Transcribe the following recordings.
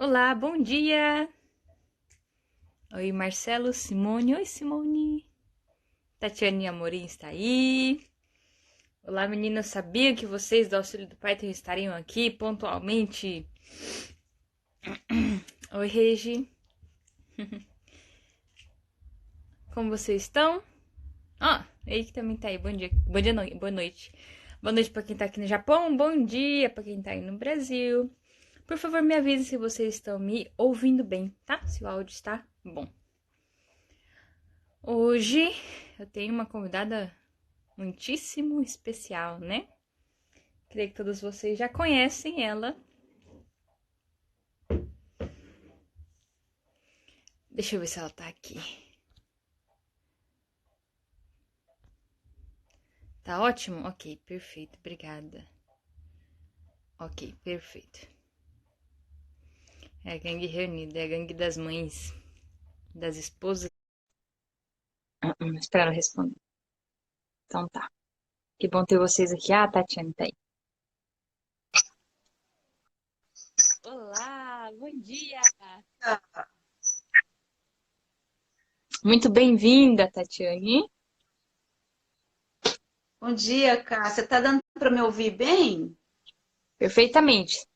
Olá, bom dia! Oi, Marcelo, Simone. Oi, Simone. Tatiane Amorim está aí. Olá, meninas. Sabia que vocês do Auxílio do Python estariam aqui pontualmente? Oi, Regi. Como vocês estão? Ele que também tá aí. Bom dia. Bom dia, não. Boa noite. Boa noite para quem tá aqui no Japão. Bom dia para quem tá aí no Brasil. Por favor, me avise se vocês estão me ouvindo bem, tá? Se o áudio está bom. Hoje eu tenho uma convidada muitíssimo especial, né? Creio que todos vocês já conhecem ela. Deixa eu ver se ela tá aqui. Tá ótimo? Ok, perfeito, obrigada. Ok, perfeito. É a gangue reunida, é a gangue das mães, das esposas. Espera ela responder. Então tá. Que bom ter vocês aqui. Ah, a Tatiane tá aí. Olá, bom dia! Muito bem-vinda, Tatiane. Bom dia, Cássia. Tá dando para me ouvir bem? Perfeitamente.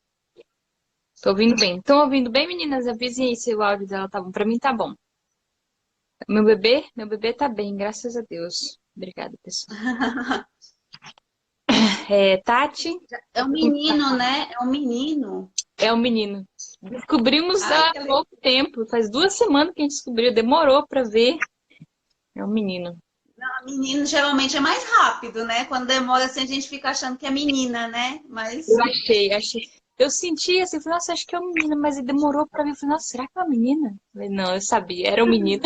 Tô ouvindo bem. Estão ouvindo bem, meninas? Avisem aí se o áudio dela tá bom. Pra mim tá bom. Meu bebê tá bem, graças a Deus. Obrigada, pessoal. Tati, É um menino, né? É um menino. é o menino. Descobrimos Ai, há que legal. pouco tempo, faz 2 semanas que a gente descobriu, demorou pra ver. É o menino. Menino geralmente é mais rápido, né? Quando demora assim, a gente fica achando que é menina, né? Eu Mas achei. Eu senti assim, falei, nossa, acho que é um menino, mas ele demorou pra ver. Eu falei, nossa, será que é uma menina? Falei, não, eu sabia, era um menino.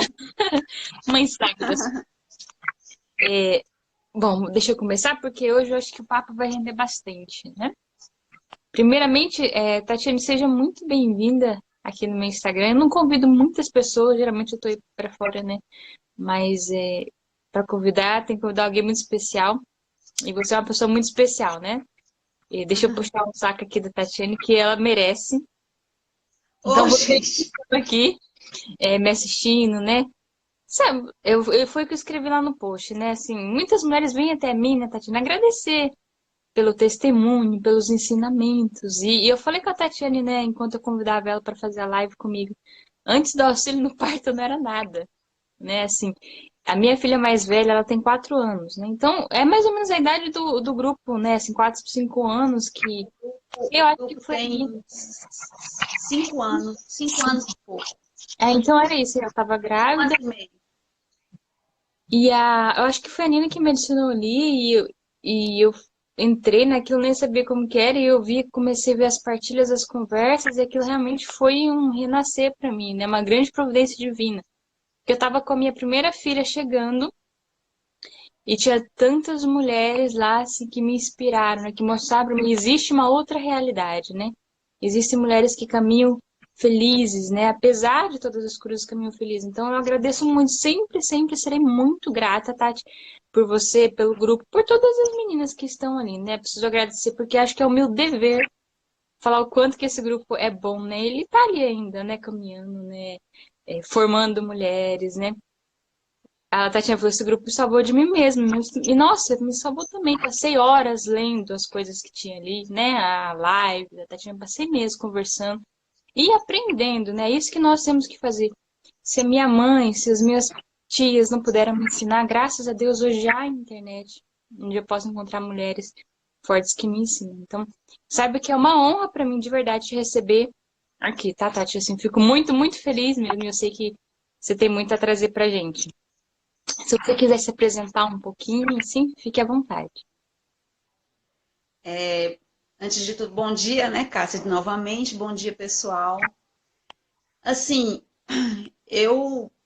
Mãe sabe das coisas. Bom, deixa eu começar, porque hoje eu acho que o papo vai render bastante, né? Primeiramente, Tatiane, seja muito bem-vinda aqui no meu Instagram. Eu não convido muitas pessoas, geralmente eu tô aí pra fora, né? Mas para convidar, tem que convidar alguém muito especial. E você é uma pessoa muito especial, né? E deixa eu puxar um saco aqui da Tatiane, que ela merece. Então, Ô, você que gente. está aqui me assistindo, né? Sabe, foi o que eu escrevi lá no post, né? Assim, muitas mulheres vêm até mim, né, Tatiana, agradecer pelo testemunho, pelos ensinamentos. E eu falei com a Tatiane, né, enquanto eu convidava ela para fazer a live comigo. Antes do auxílio no parto não era nada, né? Assim, a minha filha mais velha, ela tem 4 anos, né? Então, é mais ou menos a idade do grupo, né? Assim, 4, 5 anos que eu O acho que grupo foi tem ali. 5 anos, 5 anos e pouco. Então era isso, eu tava Um ano grávida e meio. eu acho que foi a Nina que me adicionou ali e eu entrei naquilo, nem sabia como que era e eu vi, comecei a ver as partilhas, as conversas e aquilo realmente foi um renascer pra mim, né? Uma grande providência divina. Porque eu tava com a minha primeira filha chegando e tinha tantas mulheres lá assim, que me inspiraram, né, que mostraram para mim existe uma outra realidade, né? Existem mulheres que caminham felizes, né? Apesar de todas as cruzes, caminham felizes. Então eu agradeço muito, sempre, sempre serei muito grata, Tati, por você, pelo grupo, por todas as meninas que estão ali, né? Preciso agradecer porque acho que é o meu dever falar o quanto que esse grupo é bom, né? Ele tá ali ainda, né? Caminhando, né? Formando mulheres, né? A Tatiana falou, esse grupo me salvou de mim mesma. E, nossa, me salvou também. Passei horas lendo as coisas que tinha ali, né? A live da Tatiana, passei mesmo conversando e aprendendo, né? É isso que nós temos que fazer. Se a minha mãe, se as minhas tias não puderam me ensinar, graças a Deus, hoje há internet, onde eu posso encontrar mulheres fortes que me ensinam. Então, saiba que é uma honra para mim, de verdade, te receber aqui, tá, Tati? Assim, fico muito, muito feliz mesmo. Eu sei que você tem muito a trazer pra gente. Se você quiser se apresentar um pouquinho, assim, fique à vontade. É, antes de tudo, bom dia, né, Cássia? Novamente, bom dia, pessoal. Assim,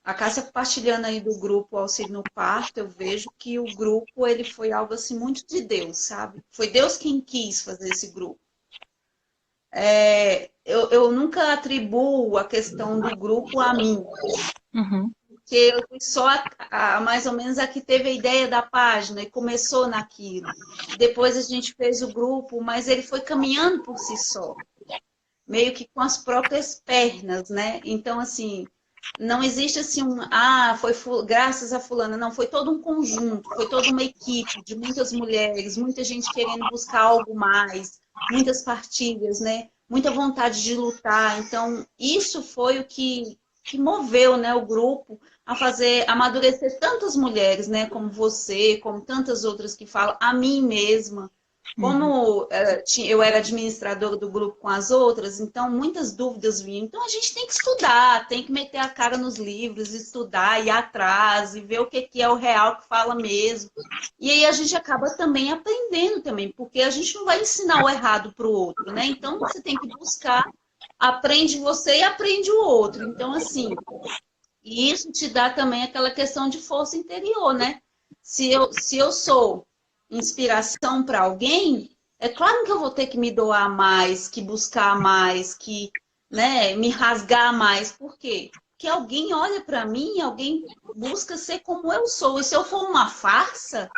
a Cássia compartilhando aí do grupo Auxílio no Parto, eu vejo que o grupo ele foi algo assim muito de Deus, sabe? Foi Deus quem quis fazer esse grupo. Eu nunca atribuo a questão do grupo a mim, Uhum. porque eu fui só mais ou menos a que teve a ideia da página e começou naquilo. Depois a gente fez o grupo, mas ele foi caminhando por si só. meio que com as próprias pernas, né? Então, assim, não existe assim graças a fulana, não, foi todo um conjunto, foi toda uma equipe de muitas mulheres, muita gente querendo buscar algo mais, muitas partilhas, né? Muita vontade de lutar. Então, isso foi o que moveu, né, o grupo a fazer amadurecer tantas mulheres, né, como você, como tantas outras que falam, a mim mesma. Uhum. Como eu era administradora do grupo com as outras, então muitas dúvidas vinham. Então a gente tem que estudar, tem que meter a cara nos livros, estudar, ir atrás e ver o que é o real que fala mesmo. E aí a gente acaba também aprendendo também, porque a gente não vai ensinar o errado para o outro, né? Então você tem que buscar, aprende você e aprende o outro. Então, assim, e isso te dá também aquela questão de força interior, né? Se eu sou inspiração para alguém, é claro que eu vou ter que me doar mais, que buscar mais, que, né, me rasgar mais. Por quê? Porque alguém olha para mim, alguém busca ser como eu sou. E se eu for uma farsa,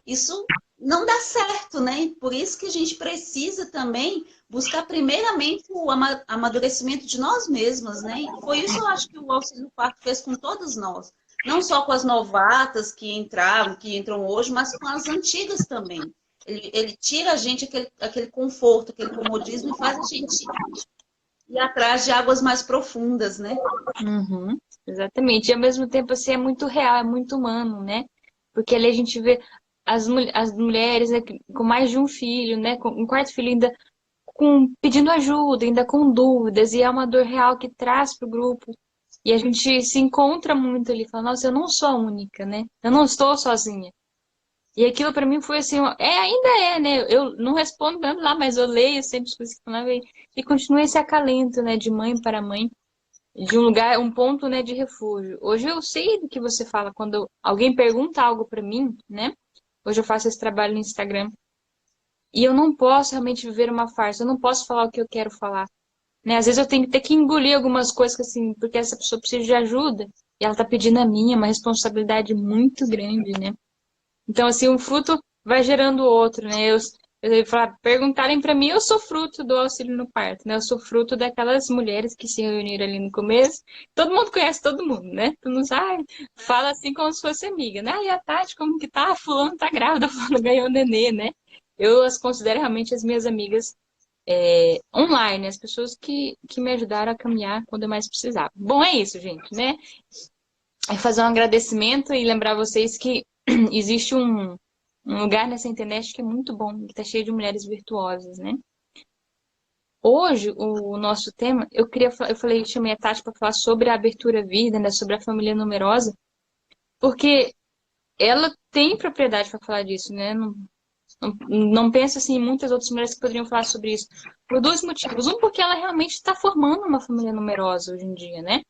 isso não dá certo, né? Por isso que a gente precisa também buscar primeiramente o amadurecimento de nós mesmas, né? E foi isso eu acho que o Auxílio Parto fez com todas nós. Não só com as novatas que entraram, que entram hoje, mas com as antigas também. Ele tira a gente aquele conforto, aquele comodismo e faz a gente ir atrás de águas mais profundas, né? Uhum, exatamente. E ao mesmo tempo, assim, é muito real, é muito humano, né? Porque ali a gente vê as mulheres, né, com mais de um filho, né? Com um quarto filho ainda pedindo ajuda, ainda com dúvidas, e é uma dor real que traz para o grupo. E a gente se encontra muito ali, fala, nossa, eu não sou a única, né? Eu não estou sozinha. E aquilo para mim foi assim, ainda é, né? Eu não respondo mesmo lá, mas eu leio sempre as coisas que falava e continua esse acalento, né, de mãe para mãe, de um lugar, um ponto, né, de refúgio. Hoje eu sei do que você fala quando alguém pergunta algo para mim, né? Hoje eu faço esse trabalho no Instagram. E eu não posso realmente viver uma farsa, eu não posso falar o que eu quero falar, né? Às vezes eu tenho que ter que engolir algumas coisas, assim, porque essa pessoa precisa de ajuda e ela tá pedindo a minha, uma responsabilidade muito grande, né? Então, assim, um fruto vai gerando o outro, né? Eu falar, perguntarem para mim, eu sou fruto do auxílio no parto, né? Eu sou fruto daquelas mulheres que se reuniram ali no começo. Todo mundo conhece todo mundo, né? Tu não sabe? Fala assim como se fosse amiga, né? E a Tati, como que tá? Fulano tá grávida, fulano ganhou nenê, né? Eu as considero realmente as minhas amigas online, as pessoas que me ajudaram a caminhar quando eu mais precisava. Bom, é isso, gente, né? É fazer um agradecimento e lembrar vocês que existe um lugar nessa internet que é muito bom, que está cheio de mulheres virtuosas, né? Hoje, o nosso tema, eu falei, chamei a Tati para falar sobre a abertura à vida, né? Sobre a família numerosa, porque ela tem propriedade para falar disso, né? Não penso assim em muitas outras mulheres que poderiam falar sobre isso. Por dois motivos. Um, porque ela realmente está formando uma família numerosa hoje em dia, né?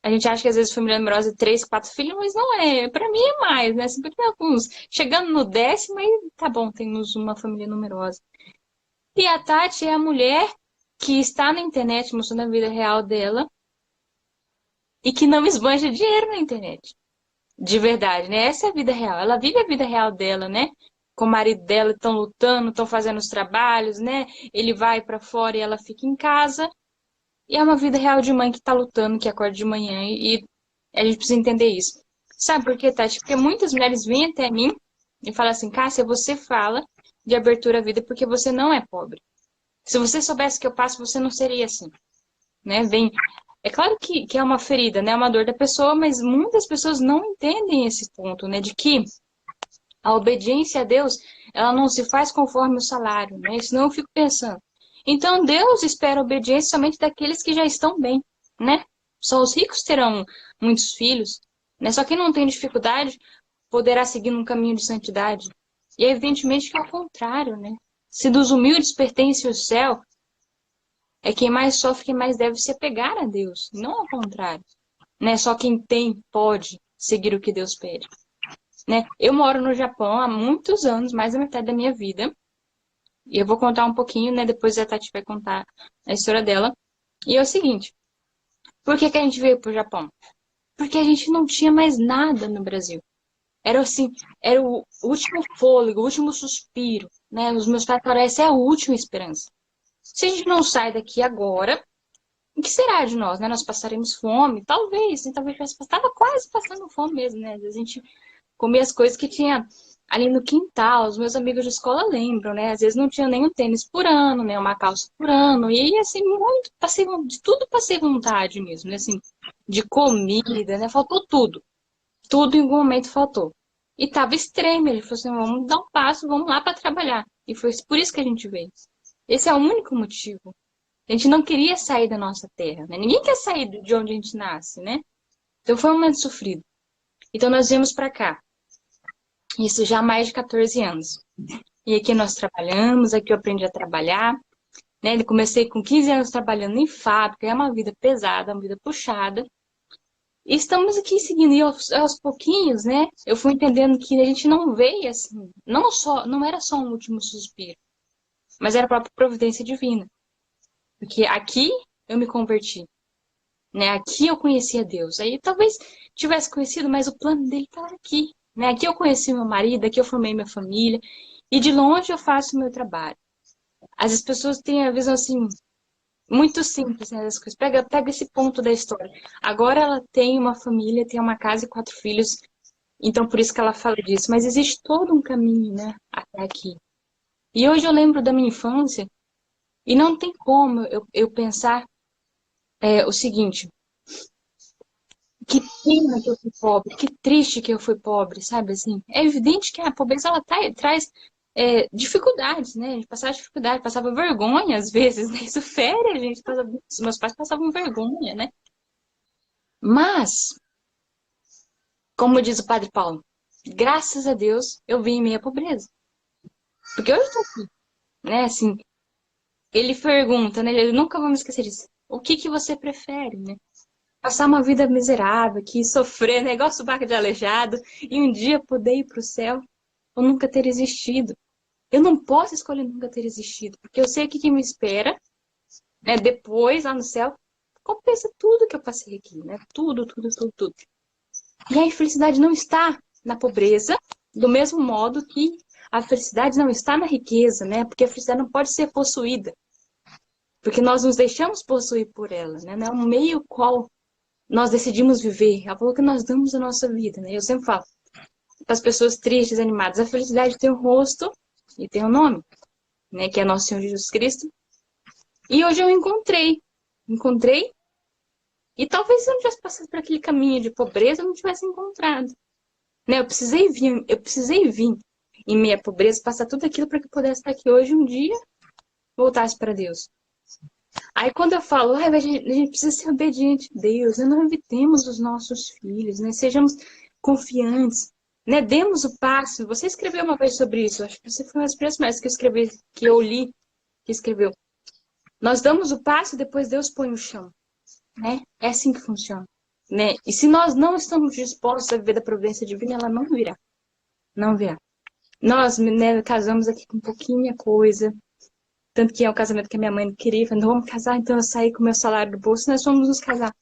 A gente acha que às vezes família numerosa é três, quatro filhos, mas não é. Para mim é mais, né? Sempre tem alguns. Chegando no décimo, aí tá bom, temos uma família numerosa. E a Tati é a mulher que está na internet mostrando a vida real dela e que não esbanja dinheiro na internet. De verdade, né? Essa é a vida real. Ela vive a vida real dela, né? Com o marido dela, estão lutando, estão fazendo os trabalhos, né? Ele vai para fora e ela fica em casa. E é uma vida real de mãe que tá lutando, que acorda de manhã e a gente precisa entender isso. Sabe por quê, Tati? Porque muitas mulheres vêm até mim e falam assim, Cássia, você fala de abertura à vida porque você não é pobre. Se você soubesse o que eu passo, você não seria assim, né? É claro que é uma ferida, né? É uma dor da pessoa, mas muitas pessoas não entendem esse ponto, né? De que a obediência a Deus, ela não se faz conforme o salário, né? Senão eu fico pensando. Então Deus espera a obediência somente daqueles que já estão bem, né? Só os ricos terão muitos filhos, né? Só quem não tem dificuldade poderá seguir num caminho de santidade. E é evidentemente que é o contrário, né? Se dos humildes pertence o céu, é quem mais sofre, quem mais deve se apegar a Deus, não ao contrário, né? Só quem tem pode seguir o que Deus pede, né? Eu moro no Japão há muitos anos, mais da metade da minha vida, e eu vou contar um pouquinho, né? Depois a Tati vai contar a história dela. E é o seguinte, por que que a gente veio pro Japão? Porque a gente não tinha mais nada no Brasil. Era assim, era o último fôlego, o último suspiro, né? Os meus pais falaram, essa é a última esperança. Se a gente não sai daqui agora, o que será de nós, né? Nós passaremos fome, talvez, né? Talvez estava quase passando fome mesmo, né? Às vezes a gente comia as coisas que tinha ali no quintal. Os meus amigos de escola lembram, né? Às vezes não tinha nem um tênis por ano, né? Uma calça por ano. E assim, muito, passei, de tudo passei vontade mesmo, né? Assim, de comida, né? Faltou tudo. Tudo em algum momento faltou. E tava extremo. Ele falou assim: vamos dar um passo, vamos lá para trabalhar. E foi por isso que a gente veio. Esse é o único motivo. A gente não queria sair da nossa terra, né? Ninguém quer sair de onde a gente nasce, né? Então foi um momento sofrido. Então nós viemos para cá. Isso já há mais de 14 anos. E aqui nós trabalhamos, aqui eu aprendi a trabalhar, né? Eu comecei com 15 anos trabalhando em fábrica, é uma vida pesada, uma vida puxada. E estamos aqui seguindo, e aos pouquinhos, né? Eu fui entendendo que a gente não veio assim, não era só um último suspiro, mas era a própria providência divina. Porque aqui eu me converti, né? Aqui eu conheci a Deus. Aí talvez tivesse conhecido, mas o plano dele estava aqui, né? Aqui eu conheci meu marido, aqui eu formei minha família, e de longe eu faço o meu trabalho. Às vezes as pessoas têm a visão assim, muito simples, né, das coisas. Pega esse ponto da história. Agora ela tem uma família, tem uma casa e 4 filhos, então por isso que ela fala disso. Mas existe todo um caminho, né, até aqui. E hoje eu lembro da minha infância, e não tem como eu pensar o seguinte: que pena que eu fui pobre, que triste que eu fui pobre, sabe assim? É evidente que a pobreza ela traz dificuldades, né? A gente passava dificuldade, passava vergonha às vezes, né? Isso fere a gente. Meus pais passavam vergonha, né? Mas, como diz o Padre Paulo, graças a Deus eu vim em meia pobreza. Porque hoje eu tô aqui, né? Assim, ele pergunta, né? Eu nunca vou me esquecer disso. O que que você prefere, né? Passar uma vida miserável aqui, sofrer, negócio barca de aleijado, e um dia poder ir para o céu, ou nunca ter existido. Eu não posso escolher nunca ter existido, porque eu sei que me espera, né, depois, lá no céu, compensa tudo que eu passei aqui, né? Tudo, tudo, tudo, tudo. E a infelicidade não está na pobreza, do mesmo modo que a felicidade não está na riqueza, né? Porque a felicidade não pode ser possuída, porque nós nos deixamos possuir por ela, né? Não é um meio qual nós decidimos viver, é o valor que nós damos à nossa vida, né? Eu sempre falo para as pessoas tristes, animadas, a felicidade tem um rosto e tem um nome, né? Que é nosso Senhor Jesus Cristo. E hoje eu encontrei, e talvez se eu não tivesse passado por aquele caminho de pobreza, eu não tivesse encontrado, né? Eu precisei vir em meia pobreza, passar tudo aquilo para que eu pudesse estar aqui hoje um dia, voltasse para Deus. Aí quando eu falo, a gente precisa ser obediente a Deus, né? Não evitemos os nossos filhos, né? Sejamos confiantes, né? Demos o passo. Você escreveu uma vez sobre isso, acho que você foi uma das primeiras que eu li, que escreveu. Nós damos o passo e depois Deus põe o chão, né? É assim que funciona, né? E se nós não estamos dispostos a viver da providência divina, ela não virá, não virá. Nós, né, casamos aqui com pouquinha coisa, tanto que é o casamento que a minha mãe queria, falando, vamos casar, então eu saí com o meu salário do bolso, nós fomos nos casar.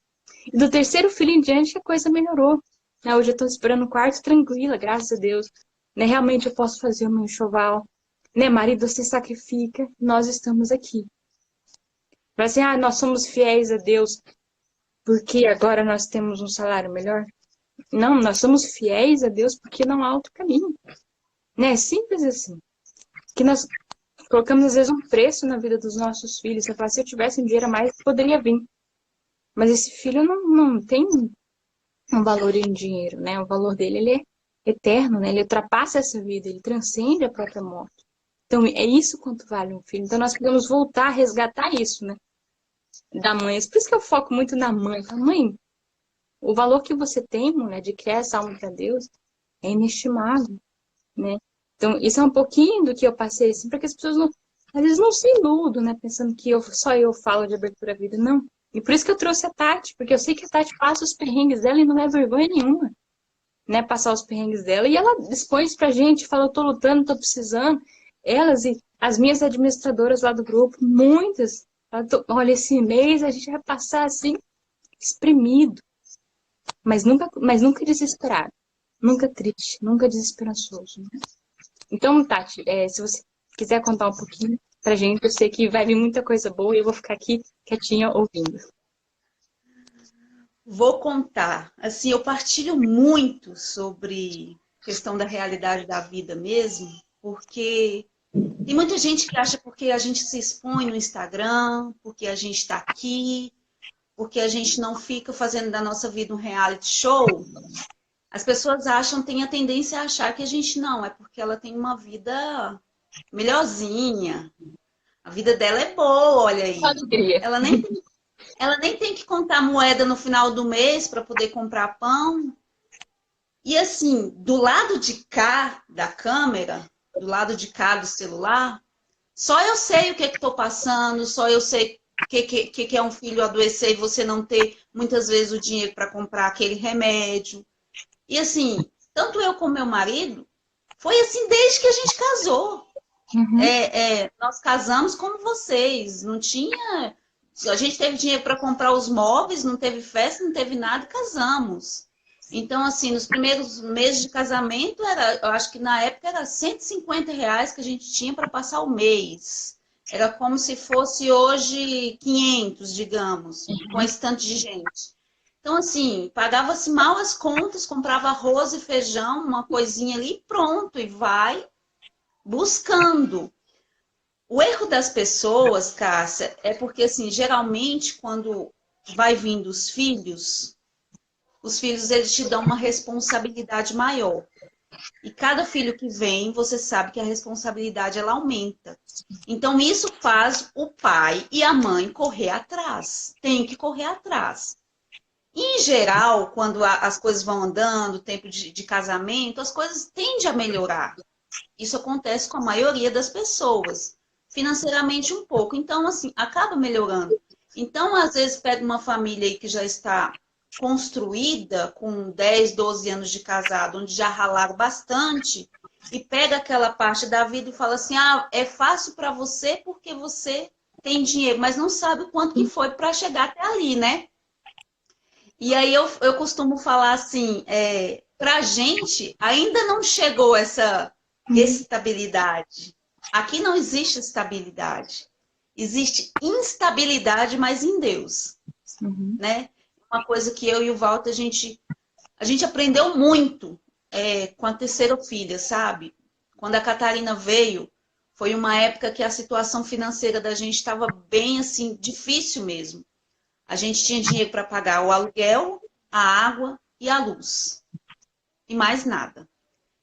E do terceiro filho em diante a coisa melhorou. Né? Hoje eu estou esperando o quarto tranquila, graças a Deus. Né? Realmente eu posso fazer o meu enxoval. Né? Marido se sacrifica, nós estamos aqui. Mas assim, nós somos fiéis a Deus porque agora nós temos um salário melhor. Não, nós somos fiéis a Deus porque não há outro caminho. Né? Simples assim. Que nós colocamos, às vezes, um preço na vida dos nossos filhos. Você fala, se eu tivesse um dinheiro a mais, poderia vir. Mas esse filho não tem um valor em dinheiro, né? O valor dele, ele é eterno, né? Ele ultrapassa essa vida, ele transcende a própria morte. Então, é isso quanto vale um filho. Então, nós podemos voltar a resgatar isso, né? Da mãe. Por isso que eu foco muito na mãe. Mãe, o valor que você tem, mulher, de criar essa alma para Deus é inestimável, né? Então, isso é um pouquinho do que eu passei, assim, para que as pessoas não, às vezes não se iludam, né? Pensando que só eu falo de abertura à vida. Não. E por isso que eu trouxe a Tati, porque eu sei que a Tati passa os perrengues dela e não é vergonha nenhuma, né? Passar os perrengues dela. E ela expõe isso pra gente, fala, eu tô lutando, tô precisando. Elas e as minhas administradoras lá do grupo, muitas, olha, esse mês a gente vai passar assim, exprimido, mas nunca desesperado, nunca triste, nunca desesperançoso, né? Então, Tati, se você quiser contar um pouquinho. pra gente. Eu sei que vai vir muita coisa boa e eu vou ficar aqui quietinha ouvindo. Vou contar. Assim, eu partilho muito sobre questão da realidade da vida mesmo, porque tem muita gente que acha porque a gente se expõe no Instagram, porque a gente está aqui, porque a gente não fica fazendo da nossa vida um reality show. As pessoas acham, têm a tendência a achar que a gente não, é porque ela tem uma vida melhorzinha. A vida dela é boa, olha aí. Alegria. Ela nem, ela nem tem que contar moeda no final do mês para poder comprar pão. E assim, do lado de cá da câmera, do lado de cá do celular, só eu sei o que estou passando, só eu sei o que é um filho adoecer e você não ter muitas vezes o dinheiro para comprar aquele remédio. E assim, tanto eu como meu marido, foi assim desde que a gente casou. Uhum. Nós casamos como vocês, não tinha. A gente teve dinheiro para comprar os móveis, não teve festa, não teve nada e casamos. Então, assim, nos primeiros meses de casamento, eu acho que na época era R$ 150 que a gente tinha para passar o mês. Era como se fosse hoje 500, digamos, com esse tanto de gente. Então, assim, pagava-se mal as contas, comprava arroz e feijão, uma coisinha ali e pronto, e vai buscando. O erro das pessoas, Cássia, é porque, assim, geralmente, quando vai vindo os filhos, eles te dão uma responsabilidade maior. E cada filho que vem, você sabe que a responsabilidade, ela aumenta. Então, isso faz o pai e a mãe correr atrás. Tem que correr atrás. Em geral, quando as coisas vão andando, o tempo de casamento, as coisas tendem a melhorar. Isso acontece com a maioria das pessoas, financeiramente um pouco. Então, assim, acaba melhorando. Então, às vezes, pega uma família aí que já está construída, com 10, 12 anos de casado, onde já ralaram bastante, e pega aquela parte da vida e fala assim, ah, é fácil para você porque você tem dinheiro, mas não sabe o quanto que foi para chegar até ali, né? E aí eu costumo falar assim, para a gente ainda não chegou essa estabilidade. Aqui não existe estabilidade. Existe instabilidade, mas em Deus, Uhum. né? Uma coisa que eu e o Walter, a gente aprendeu muito com a terceira filha, sabe? Quando a Catarina veio, foi uma época que a situação financeira da gente estava bem, assim, difícil mesmo. A gente tinha dinheiro para pagar o aluguel, a água e a luz. E mais nada.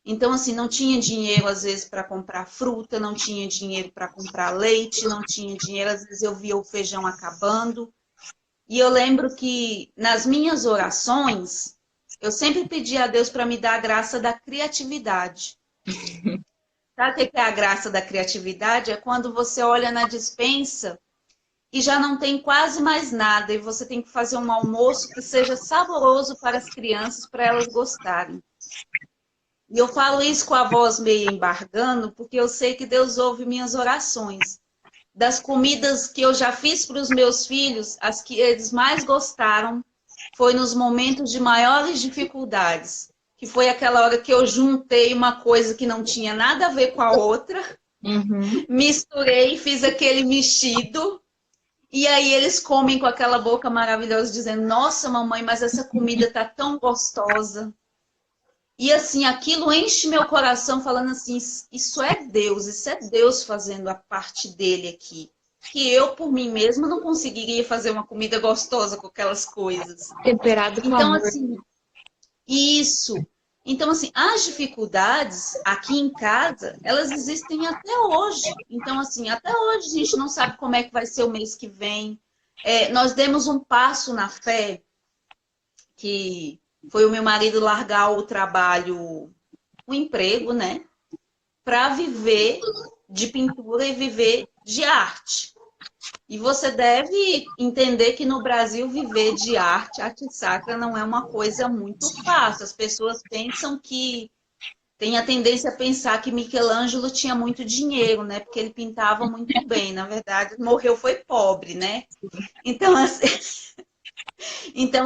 Então, assim, não tinha dinheiro, às vezes, para comprar fruta, não tinha dinheiro para comprar leite, não tinha dinheiro, às vezes eu via o feijão acabando. E eu lembro que, nas minhas orações, eu sempre pedi a Deus para me dar a graça da criatividade. Sabe o que é a graça da criatividade? É quando você olha na despensa e já não tem quase mais nada, e você tem que fazer um almoço que seja saboroso para as crianças, para elas gostarem. E eu falo isso com a voz meio embargando, porque eu sei que Deus ouve minhas orações. Das comidas que eu já fiz para os meus filhos, as que eles mais gostaram foi nos momentos de maiores dificuldades, que foi aquela hora que eu juntei uma coisa que não tinha nada a ver com a outra, Uhum. misturei, fiz aquele mexido. E aí eles comem com aquela boca maravilhosa, dizendo, nossa, mamãe, mas essa comida tá tão gostosa. E assim, aquilo enche meu coração falando assim, isso é Deus fazendo a parte dele aqui. Que eu, por mim mesma, não conseguiria fazer uma comida gostosa com aquelas coisas. Temperado com Então, amor. assim, isso. Então, assim, as dificuldades aqui em casa, elas existem até hoje. Então, assim, até hoje a gente não sabe como é que vai ser o mês que vem. Nós demos um passo na fé, que foi o meu marido largar o trabalho, o emprego, né? Para viver de pintura e viver de arte. E você deve entender que no Brasil viver de arte, arte sacra, não é uma coisa muito fácil. As pessoas pensam que tem a tendência a pensar que Michelangelo tinha muito dinheiro, né? Porque ele pintava muito bem. Na verdade, morreu foi pobre, né? Então,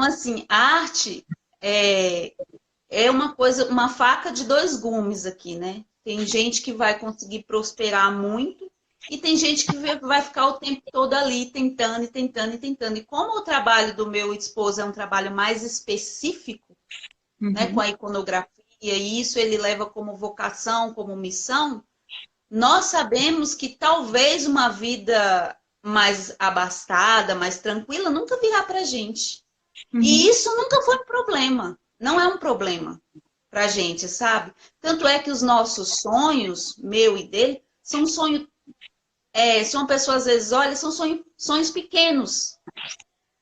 assim, a arte é uma coisa, uma faca de dois gumes aqui, né? Tem gente que vai conseguir prosperar muito E tem gente que vai ficar o tempo todo ali tentando e tentando e tentando. E como o trabalho do meu esposo é um trabalho mais específico, né, com Uhum. a iconografia, e isso ele leva como vocação, como missão, nós sabemos que talvez uma vida mais abastada, mais tranquila, nunca virá para a gente. E Uhum. isso nunca foi um problema. Não é um problema para a gente, sabe? Tanto é que os nossos sonhos, meu e dele, são sonhos. Se uma pessoa às vezes olha, são sonhos pequenos.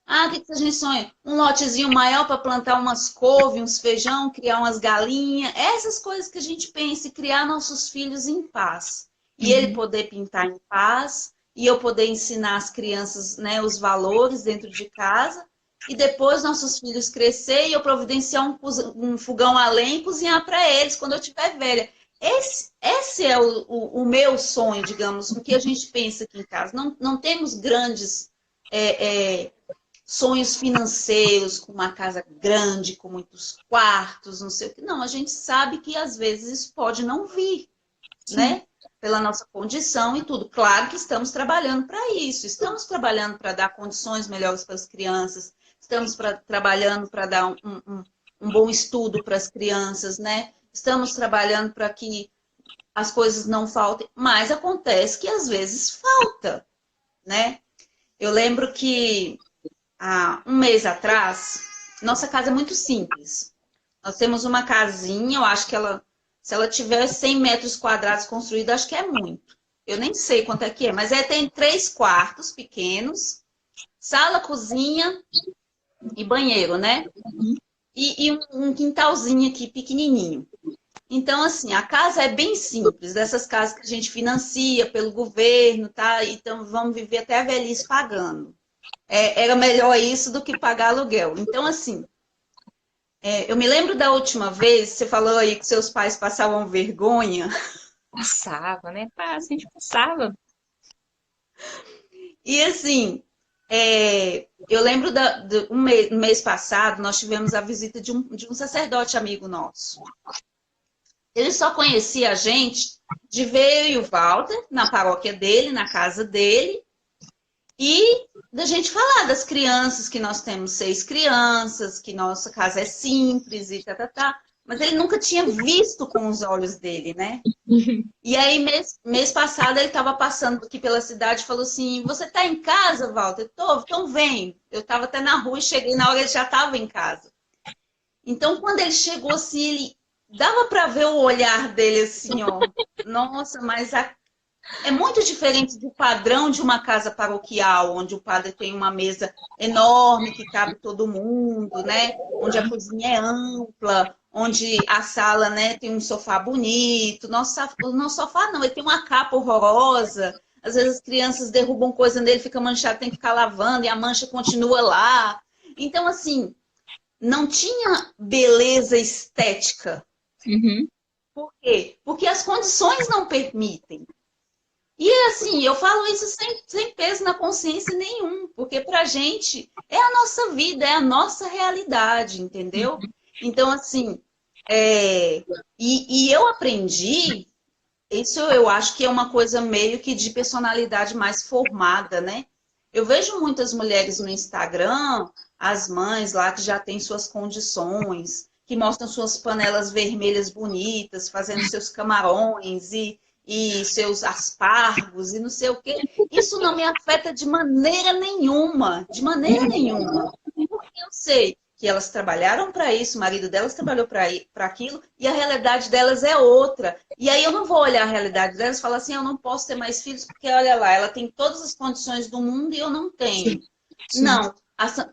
Ah, o que, que a gente sonha? Um lotezinho maior para plantar umas couves, uns feijão, criar umas galinhas. Essas coisas que a gente pensa e criar nossos filhos em paz. E ele Uhum. poder pintar em paz, e eu poder ensinar as crianças, né, os valores dentro de casa. E depois nossos filhos crescer e eu providenciar um fogão a lenha e cozinhar para eles quando eu estiver velha. Esse é o meu sonho, digamos, o que a gente pensa aqui em casa. Não temos grandes sonhos financeiros, com uma casa grande, com muitos quartos, não sei o que. Não, a gente sabe que às vezes isso pode não vir, Sim. né? Pela nossa condição e tudo. Claro que estamos trabalhando para isso, estamos trabalhando para dar condições melhores para as crianças, estamos trabalhando para dar um bom estudo para as crianças, né? Estamos trabalhando para que as coisas não faltem, mas acontece que às vezes falta, né? Eu lembro que há um mês atrás, nossa casa é muito simples. Nós temos uma casinha, eu acho que se ela tiver 100 metros quadrados construída, acho que é muito. Eu nem sei quanto é que é, mas tem 3 quartos pequenos, sala, cozinha e banheiro, né? E um quintalzinho aqui pequenininho. Então, assim, a casa é bem simples, dessas casas que a gente financia pelo governo, tá? Então, vamos viver até a velhice pagando. Era melhor isso do que pagar aluguel. Então, assim, eu me lembro da última vez, você falou aí que seus pais passavam vergonha, Passava, né? Passa, a gente passava. e assim, eu lembro no mês passado, nós tivemos a visita de um sacerdote amigo nosso. Ele só conhecia a gente de ver eu e o Walter na paróquia dele, na casa dele, e da gente falar das crianças, que nós temos 6 crianças, que nossa casa é simples e tá. Mas ele nunca tinha visto com os olhos dele, né? E aí, mês passado, ele estava passando aqui pela cidade e falou assim: Você está em casa, Walter? Tô, então vem. Eu estava até na rua e cheguei na hora ele já estava em casa. Então, quando ele chegou assim, ele dava para ver o olhar dele assim, ó. Nossa, mas é muito diferente do padrão de uma casa paroquial, onde o padre tem uma mesa enorme que cabe todo mundo, né? Onde a cozinha é ampla, onde a sala, né, tem um sofá bonito. O nosso sofá não, ele tem uma capa horrorosa. Às vezes as crianças derrubam coisa nele, fica manchado, tem que ficar lavando e a mancha continua lá. Então, assim, não tinha beleza estética. Uhum. Por quê? Porque as condições não permitem. E assim, eu falo isso sem peso na consciência nenhum, porque pra gente é a nossa vida, é a nossa realidade, entendeu? Então, assim, e eu aprendi, isso eu acho que é uma coisa meio que de personalidade mais formada, né? Eu vejo muitas mulheres no Instagram, as mães lá que já têm suas condições, que mostram suas panelas vermelhas bonitas, fazendo seus camarões e seus aspargos e não sei o quê. Isso não me afeta de maneira nenhuma. Porque eu sei que elas trabalharam para isso, o marido delas trabalhou para aquilo, e a realidade delas é outra. E aí eu não vou olhar a realidade delas e falar assim, eu não posso ter mais filhos, porque olha lá, ela tem todas as condições do mundo e eu não tenho. Sim. Não,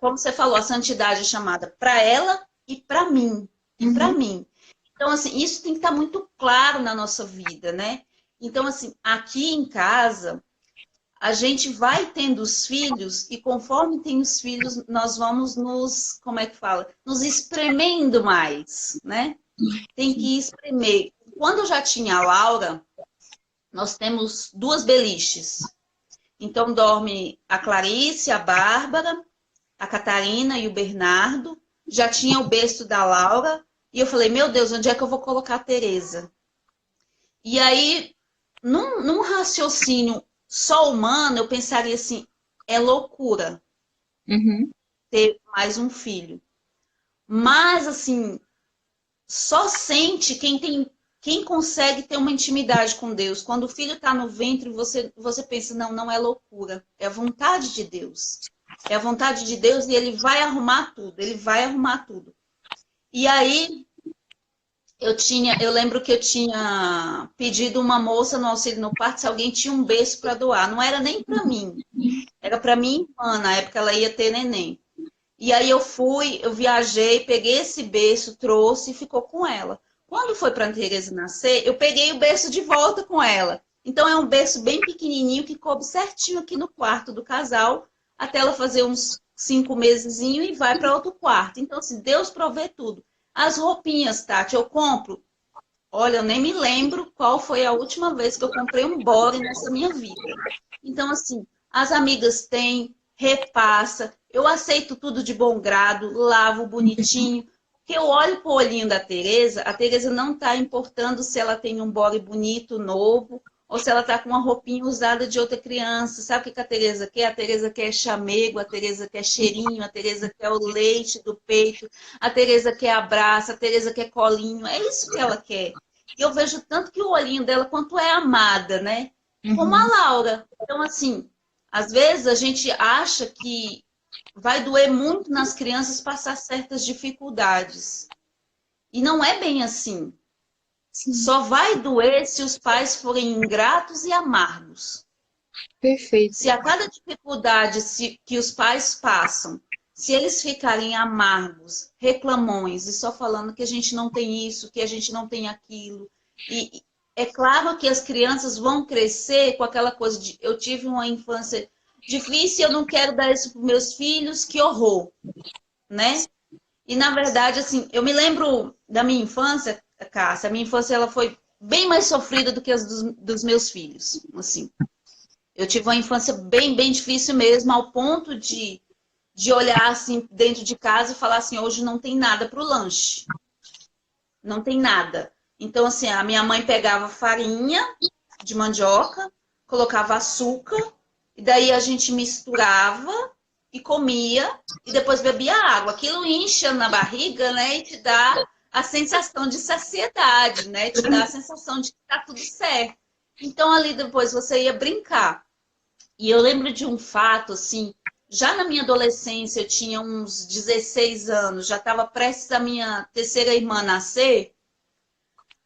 como você falou, a santidade é chamada para ela e para mim. E para Uhum. mim. Então, assim, isso tem que estar muito claro na nossa vida, né? Então, assim, aqui em casa, a gente vai tendo os filhos e conforme tem os filhos, nós vamos como é que fala? Nos espremendo mais, né? Tem que espremer. Quando eu já tinha a Laura, nós temos 2 beliches. Então dorme a Clarice, a Bárbara, a Catarina e o Bernardo. Já tinha o berço da Laura. E eu falei, meu Deus, onde é que eu vou colocar a Tereza? E aí, num raciocínio só humano, eu pensaria assim, é loucura Uhum. ter mais um filho. Mas, assim, só sente quem consegue ter uma intimidade com Deus. Quando o filho está no ventre, você pensa, não, não é loucura. É a vontade de Deus. É a vontade de Deus e ele vai arrumar tudo. Ele vai arrumar tudo. E aí, eu lembro que eu tinha pedido uma moça no auxílio no parto se alguém tinha um berço para doar. Não era nem para mim. Era para minha irmã, na época ela ia ter neném. E aí eu fui, eu viajei, peguei esse berço, trouxe e ficou com ela. Quando foi para a Tereza nascer, eu peguei o berço de volta com ela. Então é um berço bem pequenininho que coube certinho aqui no quarto do casal, até ela fazer uns 5 meses e vai para outro quarto. Então, assim, Deus provê tudo. As roupinhas, Tati, eu compro. Olha, eu nem me lembro qual foi a última vez que eu comprei um body nessa minha vida. Então, assim, as amigas têm, repassa, eu aceito tudo de bom grado, lavo bonitinho. Porque eu olho pro olhinho da Tereza, a Tereza não está importando se ela tem um body bonito, novo, ou se ela está com uma roupinha usada de outra criança. Sabe o que a Tereza quer? A Tereza quer chamego, a Tereza quer cheirinho, a Tereza quer o leite do peito, a Tereza quer abraço, a Tereza quer colinho. É isso que ela quer. E eu vejo tanto que o olhinho dela, quanto é amada, né? Como a Uhum. Laura. Então, assim, às vezes a gente acha que vai doer muito nas crianças passar certas dificuldades. E não é bem assim. Sim, Só vai doer se os pais forem ingratos e amargos. perfeito. Se a cada dificuldade que os pais passam, se eles ficarem amargos, reclamões e só falando que a gente não tem isso, que a gente não tem aquilo, e é claro que as crianças vão crescer com aquela coisa de eu tive uma infância difícil, eu não quero dar isso para os meus filhos, que horror, né? E na verdade, assim, eu me lembro da minha infância, Cássia, a minha infância ela foi bem mais sofrida do que as dos meus filhos, assim. Eu tive uma infância bem, bem difícil mesmo, ao ponto de olhar assim dentro de casa e falar assim, hoje não tem nada para o lanche. Não tem nada. Então, assim, a minha mãe pegava farinha de mandioca, colocava açúcar, e daí a gente misturava e comia, e depois bebia água. Aquilo incha na barriga, né? E te dá a sensação de saciedade, né? Te dá a sensação de que tá tudo certo. Então, ali depois você ia brincar. E eu lembro de um fato, assim, já na minha adolescência, eu tinha uns 16 anos, já estava prestes a minha terceira irmã nascer.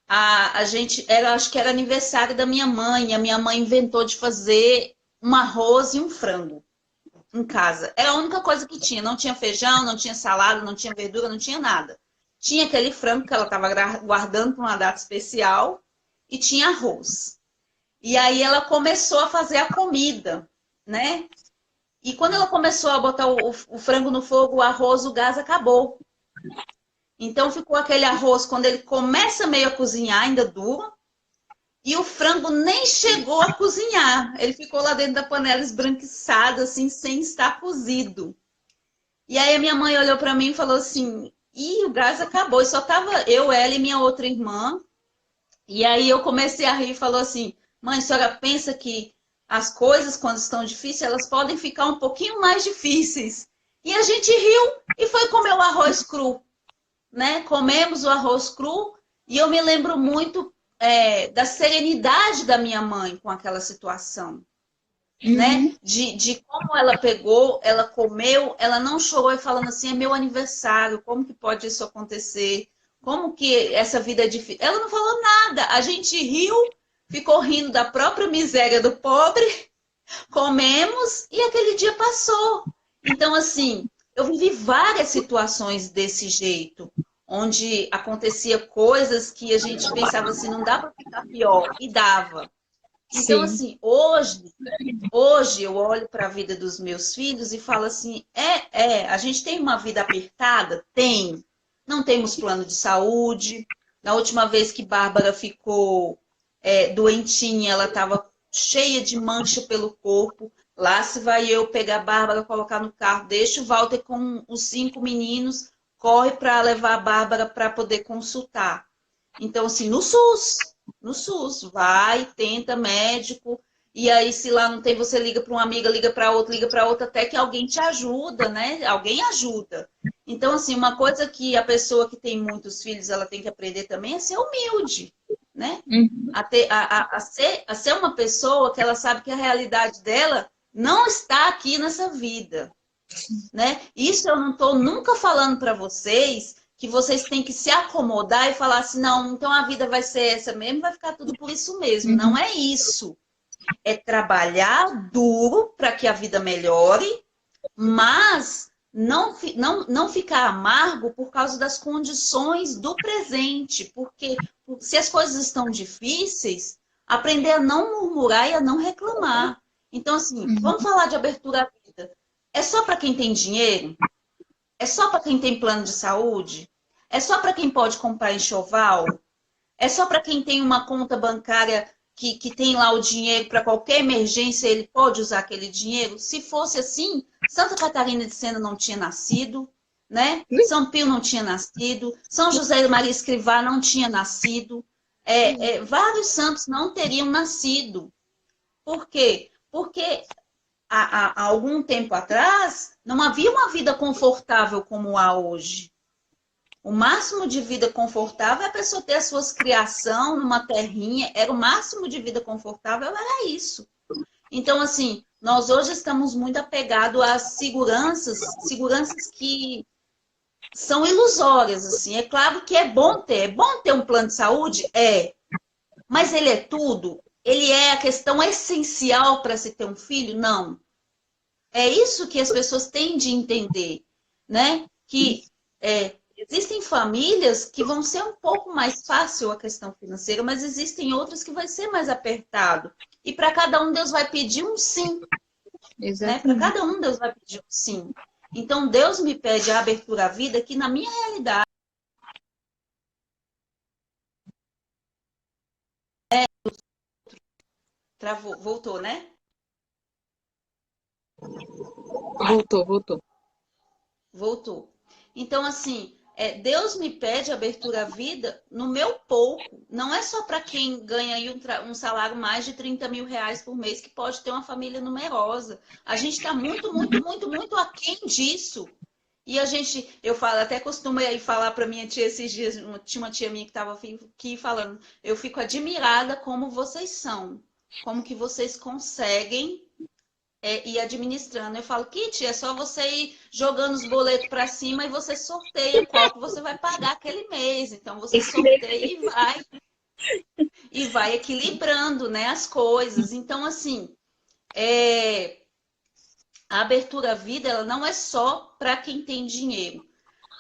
A gente, acho que era aniversário da minha mãe, e a minha mãe inventou de fazer um arroz e um frango em casa. Era a única coisa que tinha. Não tinha feijão, não tinha salada, não tinha verdura, não tinha nada. Tinha aquele frango que ela estava guardando para uma data especial e tinha arroz. E aí ela começou a fazer a comida, né? E quando ela começou a botar o frango no fogo, o arroz, o gás acabou. Então ficou aquele arroz, quando ele começa meio a cozinhar, ainda duro, e o frango nem chegou a cozinhar. Ele ficou lá dentro da panela esbranquiçado, assim, sem estar cozido. E aí a minha mãe olhou para mim e falou assim, ih, o gás acabou. E só tava eu, ela e minha outra irmã. E aí eu comecei a rir e falou assim, mãe, a senhora pensa que as coisas, quando estão difíceis, elas podem ficar um pouquinho mais difíceis. E a gente riu e foi comer o arroz cru, né? Comemos o arroz cru e eu me lembro muito da serenidade da minha mãe com aquela situação, né? Uhum. De como ela pegou, ela comeu, ela não chorou e falando assim, é meu aniversário, como que pode isso acontecer? Como que essa vida é difícil? Ela não falou nada, a gente riu, ficou rindo da própria miséria do pobre, comemos e aquele dia passou. Então, assim, eu vivi várias situações desse jeito, onde acontecia coisas que a gente pensava assim, não dá para ficar pior, e dava. Então, Sim. assim, hoje eu olho para a vida dos meus filhos e falo assim, a gente tem uma vida apertada? Tem. Não temos plano de saúde. Na última vez que Bárbara ficou doentinha, ela estava cheia de mancha pelo corpo. Lá se vai eu pegar a Bárbara, colocar no carro, deixa o Walter com os 5 meninos, corre para levar a Bárbara para poder consultar. Então, assim, no SUS, vai, tenta médico, E aí, se lá não tem, você liga para uma amiga, liga para outra, até que alguém te ajuda, né? Alguém ajuda. Então, assim, uma coisa que a pessoa que tem muitos filhos, ela tem que aprender também é ser humilde, né? Uhum. A ser uma pessoa que ela sabe que a realidade dela não está aqui nessa vida, né? Isso eu não estou nunca falando para vocês que vocês têm que se acomodar e falar assim, não, então a vida vai ser essa mesmo, vai ficar tudo por isso mesmo. Não Uhum. é isso. É trabalhar duro para que a vida melhore, mas não ficar amargo por causa das condições do presente. Porque se as coisas estão difíceis, aprender a não murmurar e a não reclamar. Então, assim, vamos falar de abertura à vida. É só para quem tem dinheiro? É só para quem tem plano de saúde? É só para quem pode comprar enxoval? É só para quem tem uma conta bancária que tem lá o dinheiro para qualquer emergência, ele pode usar aquele dinheiro? Se fosse assim, Santa Catarina de Sena não tinha nascido, né? São Pio não tinha nascido, São José de Maria Escrivá não tinha nascido, vários santos não teriam nascido. Por quê? Porque há algum tempo atrás não havia uma vida confortável como há hoje. O máximo de vida confortável é a pessoa ter as suas criação numa terrinha. Era o máximo de vida confortável, era isso. Então, assim, nós hoje estamos muito apegados às seguranças que são ilusórias, assim. É claro que é bom ter um plano de saúde? É. Mas ele é tudo? Ele é a questão essencial para se ter um filho? Não. É isso que as pessoas têm de entender, né? Que existem famílias que vão ser um pouco mais fácil a questão financeira, mas existem outras que vai ser mais apertado. E para cada um Deus vai pedir um sim, né? Para Exatamente. cada um Deus vai pedir um sim. Então Deus me pede a abertura à vida que na minha realidade travou, voltou, né? Voltou, voltou. Voltou. Então, assim, Deus me pede abertura à vida no meu pouco. Não é só para quem ganha aí um salário mais de 30 mil reais por mês que pode ter uma família numerosa. A gente está muito, muito, muito, muito aquém disso. E eu falo, até costumo aí falar para minha tia esses dias, tinha uma tia minha que estava aqui falando, eu fico admirada como vocês são, como que vocês conseguem ir administrando. Eu falo, Kitty, é só você ir jogando os boletos para cima e você sorteia qual que você vai pagar aquele mês. Então você sorteia e vai equilibrando, né, as coisas. Então, assim, a abertura à vida ela não é só para quem tem dinheiro.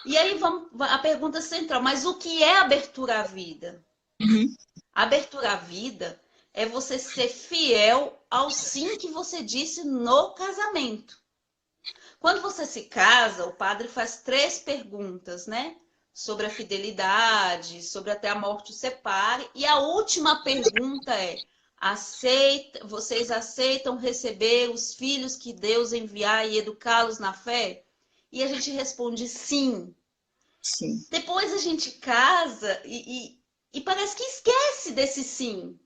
E aí vamos a pergunta central, mas o que é abertura à vida? Uhum. Abertura à vida é você ser fiel ao sim que você disse no casamento. Quando você se casa, o padre faz 3 perguntas, né? Sobre a fidelidade, sobre até a morte o separe. E a última pergunta é: vocês aceitam receber os filhos que Deus enviar e educá-los na fé? E a gente responde sim. Sim. Depois a gente casa e parece que esquece desse sim.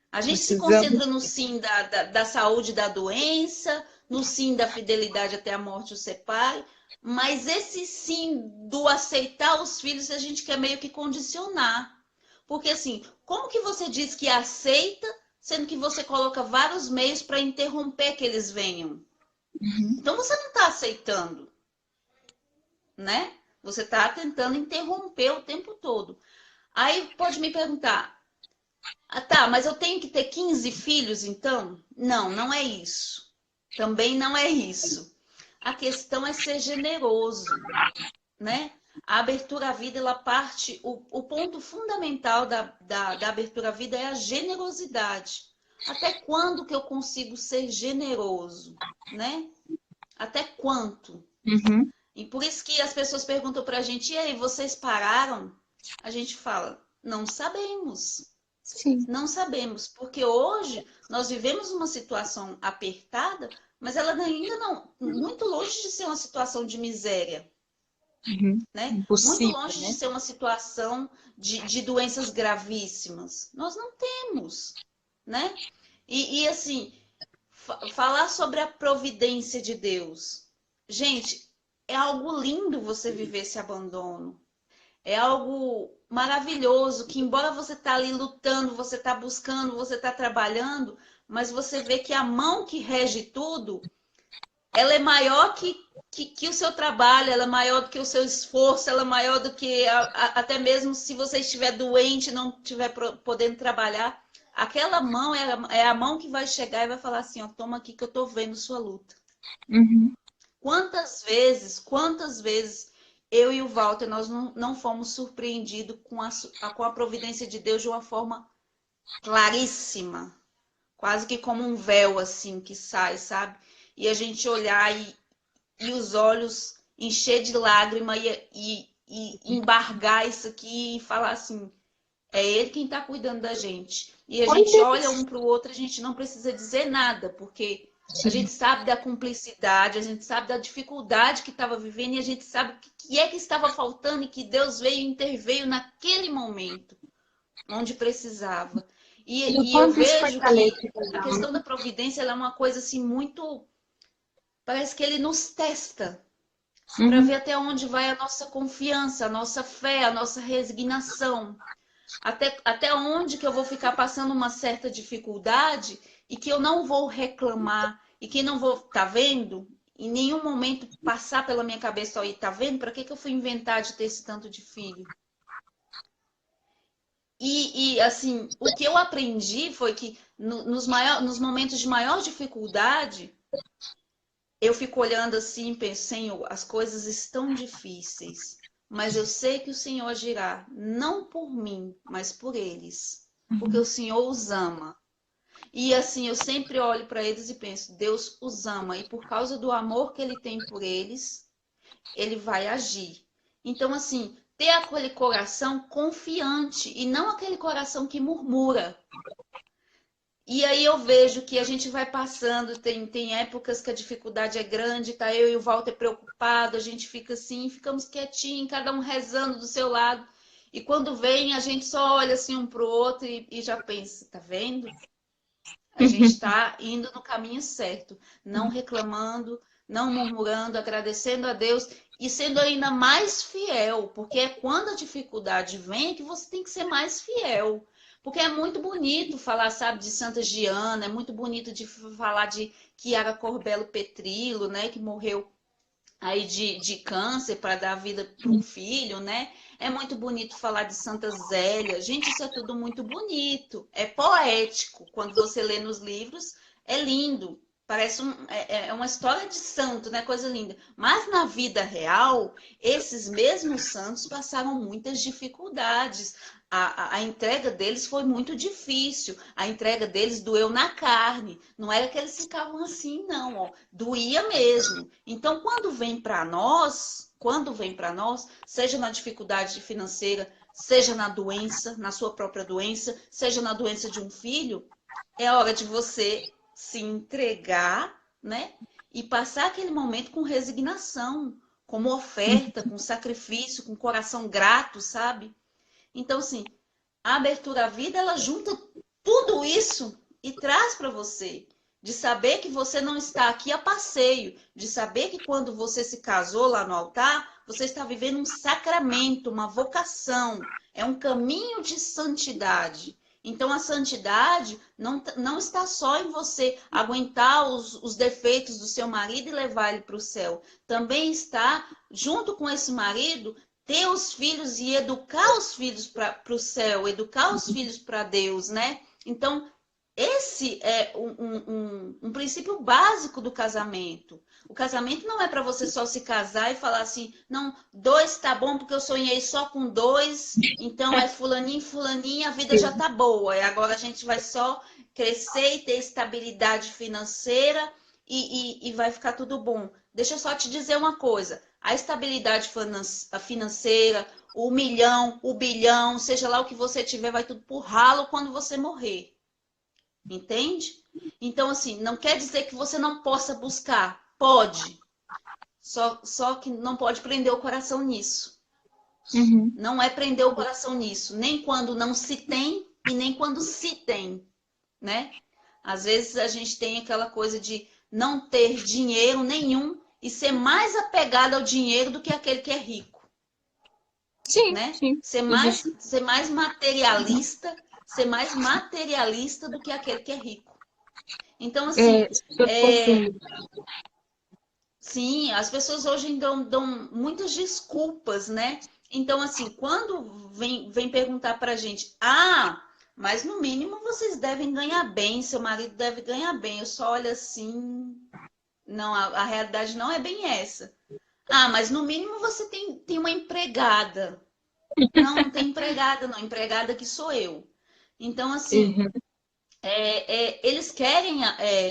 A gente se Precisamos. concentra no sim da saúde da doença, no sim da fidelidade até a morte o separe, mas esse sim do aceitar os filhos a gente quer meio que condicionar. Porque assim, como que você diz que aceita, sendo que você coloca vários meios para interromper que eles venham? Uhum. Então você não está aceitando, né? Você está tentando interromper o tempo todo. Aí pode me perguntar, ah, tá, mas eu tenho que ter 15 filhos, então? Não, não é isso. Também não é isso. A questão é ser generoso, né? A abertura à vida, ela parte. O ponto fundamental da abertura à vida é a generosidade. Até quando que eu consigo ser generoso, né? Até quanto? Uhum. E por isso que as pessoas perguntam pra gente, e aí, vocês pararam? A gente fala, não sabemos. Sim. Não sabemos, porque hoje nós vivemos uma situação apertada, mas ela ainda não, muito longe de ser uma situação de miséria, Uhum. né? Muito Impossível, longe de né? ser uma situação de doenças gravíssimas. Nós não temos, né? E assim, falar sobre a providência de Deus. Gente, é algo lindo você viver esse abandono. É algo maravilhoso que, embora você tá ali lutando, você tá buscando, você tá trabalhando, mas você vê que a mão que rege tudo, ela é maior que o seu trabalho, ela é maior do que o seu esforço, ela é maior do que até mesmo se você estiver doente, não estiver podendo trabalhar. Aquela mão é a mão que vai chegar e vai falar assim, ó, toma aqui que eu tô vendo sua luta. Uhum. Quantas vezes eu e o Walter, nós não fomos surpreendidos com a providência de Deus de uma forma claríssima, quase que como um véu assim que sai, sabe? E a gente olhar e os olhos encher de lágrima e embargar isso aqui e falar assim, é ele quem está cuidando da gente. E a Foi gente olha Deus. um para o outro, a gente não precisa dizer nada, porque a Sim. gente sabe da cumplicidade, a gente sabe da dificuldade que estava vivendo e a gente sabe o que é que estava faltando e que Deus veio e interveio naquele momento, onde precisava. E o E eu quanto isso vejo que fortalece o a casal, questão né? da providência ela é uma coisa assim muito. Parece que ele nos testa para Uhum. ver até onde vai a nossa confiança, a nossa fé, a nossa resignação. Até onde que eu vou ficar passando uma certa dificuldade e que eu não vou reclamar e que não vou, tá vendo? Em nenhum momento passar pela minha cabeça, aí, tá vendo? Para que eu fui inventar de ter esse tanto de filho? Assim, o que eu aprendi foi que nos momentos de maior dificuldade, eu fico olhando assim e penso, Senhor, as coisas estão difíceis, mas eu sei que o Senhor agirá, não por mim, mas por eles, porque o Senhor os ama. E assim, eu sempre olho para eles e penso, Deus os ama, e por causa do amor que ele tem por eles, ele vai agir. Então, assim, ter aquele coração confiante e não aquele coração que murmura. E aí eu vejo que a gente vai passando, tem épocas que a dificuldade é grande, tá eu e o Walter preocupado, a gente fica assim, ficamos quietinhos, cada um rezando do seu lado. E quando vem, a gente só olha assim um pro outro e já pensa, tá vendo? A gente está indo no caminho certo, não reclamando, não murmurando, agradecendo a Deus e sendo ainda mais fiel, porque é quando a dificuldade vem que você tem que ser mais fiel. Porque é muito bonito falar, sabe, de Santa Giana, é muito bonito de falar de Chiara Corbello Petrilo, né, que morreu aí de câncer para dar vida para um filho, né? É muito bonito falar de Santa Zélia. Gente, isso é tudo muito bonito. É poético. Quando você lê nos livros, é lindo. Parece é uma história de santo, né? Coisa linda. Mas na vida real, esses mesmos santos passaram muitas dificuldades. A entrega deles foi muito difícil. A entrega deles doeu na carne. Não era que eles ficavam assim, não, ó. Doía mesmo. Então, quando vem para nós, seja na dificuldade financeira, seja na doença, na sua própria doença, seja na doença de um filho, é hora de você se entregar, né? E passar aquele momento com resignação, como oferta, com sacrifício, com coração grato, sabe? Então, assim, a abertura à vida, ela junta tudo isso e traz para você. De saber que você não está aqui a passeio, de saber que quando você se casou lá no altar, você está vivendo um sacramento, uma vocação, é um caminho de santidade. Então, a santidade não está só em você aguentar os defeitos do seu marido e levar ele para o céu. Também está, junto com esse marido, ter os filhos e educar os filhos para o céu, educar os filhos para Deus, né? Então, esse é um princípio básico do casamento. O casamento não é para você só se casar e falar assim, não, dois tá bom porque eu sonhei só com dois, então é fulaninho, fulaninha, a vida já Sim. tá boa. E agora a gente vai só crescer e ter estabilidade financeira e vai ficar tudo bom. Deixa eu só te dizer uma coisa: a estabilidade financeira, o milhão, o bilhão, seja lá o que você tiver, vai tudo pro ralo quando você morrer. Entende? Então, assim, não quer dizer que você não possa buscar. Pode. Só que não pode prender o coração nisso. Uhum. Não é prender o coração nisso. Nem quando não se tem e nem quando se tem, né? Às vezes a gente tem aquela coisa de não ter dinheiro nenhum e ser mais apegado ao dinheiro do que aquele que é rico, Sim, né? sim. Existe. Ser mais materialista do que aquele que é rico. Então, assim, As pessoas é, confundem. sim, as pessoas hoje dão muitas desculpas, né? Então, assim, quando vem perguntar pra gente, mas no mínimo vocês devem ganhar bem, seu marido deve ganhar bem. Eu só olho assim, não, a realidade não é bem essa. Mas no mínimo você tem uma empregada. Não, não tem empregada, não. Empregada que sou eu. Então, assim, Uhum. eles querem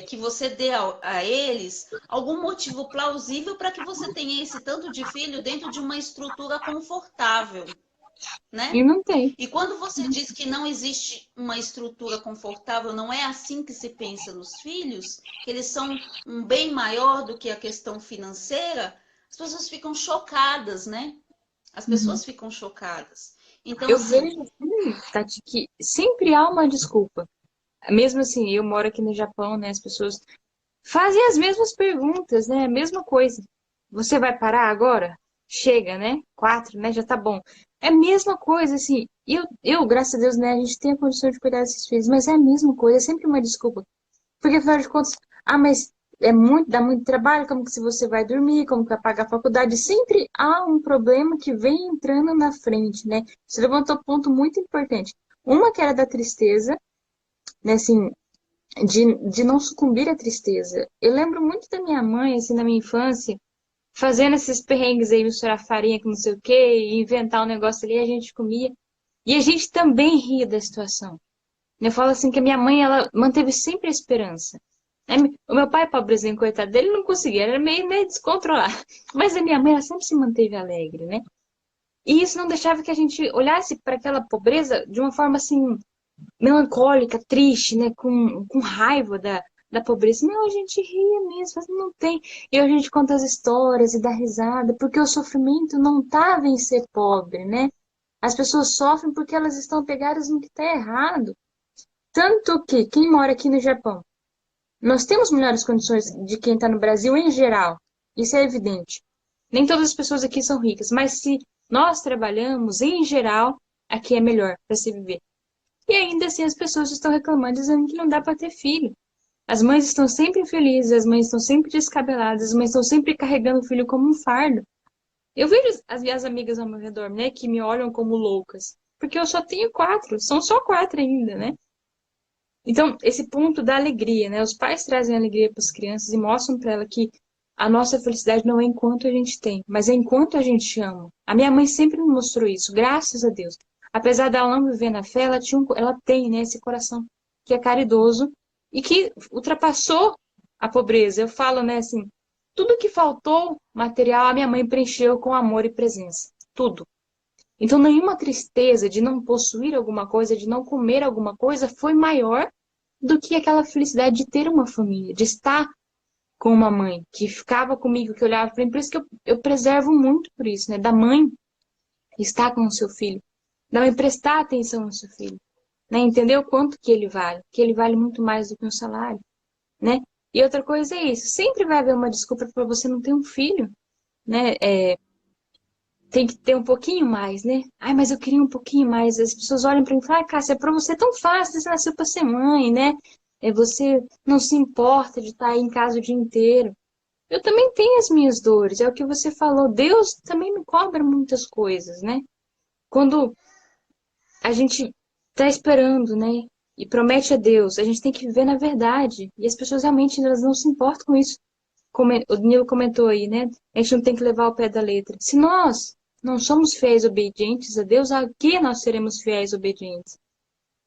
que você dê a eles algum motivo plausível para que você tenha esse tanto de filho dentro de uma estrutura confortável, E né? não tem. E quando você diz que não existe uma estrutura confortável, não é assim que se pensa nos filhos, que eles são um bem maior do que a questão financeira, as pessoas ficam chocadas, né? As Uhum. pessoas ficam chocadas. Então, Eu assim, vejo, assim, Tati, que sempre há uma desculpa. Mesmo assim, eu moro aqui no Japão, né? As pessoas fazem as mesmas perguntas, né? A mesma coisa. Você vai parar agora? Chega, né? 4, né? Já tá bom. É a mesma coisa, assim. Graças a Deus, né? A gente tem a condição de cuidar desses filhos, mas é a mesma coisa, é sempre uma desculpa. Porque, afinal de contas, mas dá muito trabalho, como que se você vai dormir, como que vai pagar a faculdade, sempre há um problema que vem entrando na frente, né? Você levantou um ponto muito importante. Uma que era da tristeza, né, assim, de não sucumbir à tristeza. Eu lembro muito da minha mãe, assim, na minha infância, fazendo esses perrengues aí, misturar farinha com não sei o quê, e inventar um negócio ali, a gente comia. E a gente também ria da situação. Eu falo assim que a minha mãe, ela manteve sempre a esperança. Né? O meu pai, pobrezinho, coitado dele, não conseguia, era meio descontrolado. Mas a minha mãe, ela sempre se manteve alegre, né? E isso não deixava que a gente olhasse para aquela pobreza de uma forma assim, melancólica, triste, né? Com raiva da pobreza. Não, a gente ria mesmo, mas não tem. E a gente conta as histórias e dá risada, porque o sofrimento não estava em ser pobre, né? As pessoas sofrem porque elas estão pegadas no que está errado. Tanto que quem mora aqui no Japão, nós temos melhores condições de quem está no Brasil em geral. Isso é evidente. Nem todas as pessoas aqui são ricas, mas se nós trabalhamos, em geral, aqui é melhor para se viver. E ainda assim as pessoas estão reclamando, dizendo que não dá para ter filho. As mães estão sempre infelizes, as mães estão sempre descabeladas, as mães estão sempre carregando o filho como um fardo. Eu vejo as minhas amigas ao meu redor, né, que me olham como loucas, porque eu só tenho 4, são só 4 ainda, né? Então, esse ponto da alegria, né? Os pais trazem alegria para as crianças e mostram para ela que a nossa felicidade não é enquanto a gente tem, mas é enquanto a gente ama. A minha mãe sempre me mostrou isso, graças a Deus. Apesar dela não viver na fé, ela tem, né, esse coração que é caridoso e que ultrapassou a pobreza. Eu falo, né, assim, tudo que faltou material, a minha mãe preencheu com amor e presença. Tudo. Então, nenhuma tristeza de não possuir alguma coisa, de não comer alguma coisa, foi maior do que aquela felicidade de ter uma família, de estar com uma mãe que ficava comigo, que olhava para mim. Por isso que eu preservo muito por isso, né? Da mãe estar com o seu filho, da mãe prestar atenção no seu filho, né? Entender o quanto que ele vale muito mais do que um salário, né? E outra coisa é isso, sempre vai haver uma desculpa para você não ter um filho, né? Tem que ter um pouquinho mais, né? Ai, mas eu queria um pouquinho mais. As pessoas olham para mim e falam, ah, Cássia, para você é tão fácil, você nasceu para ser mãe, né? Você não se importa de estar aí em casa o dia inteiro. Eu também tenho as minhas dores, é o que você falou. Deus também me cobra muitas coisas, né? Quando a gente está esperando, né? E promete a Deus, a gente tem que viver na verdade. E as pessoas realmente elas não se importam com isso. Como o Danilo comentou aí, né? A gente não tem que levar ao pé da letra. Se nós não somos fiéis obedientes a Deus, a que nós seremos fiéis obedientes?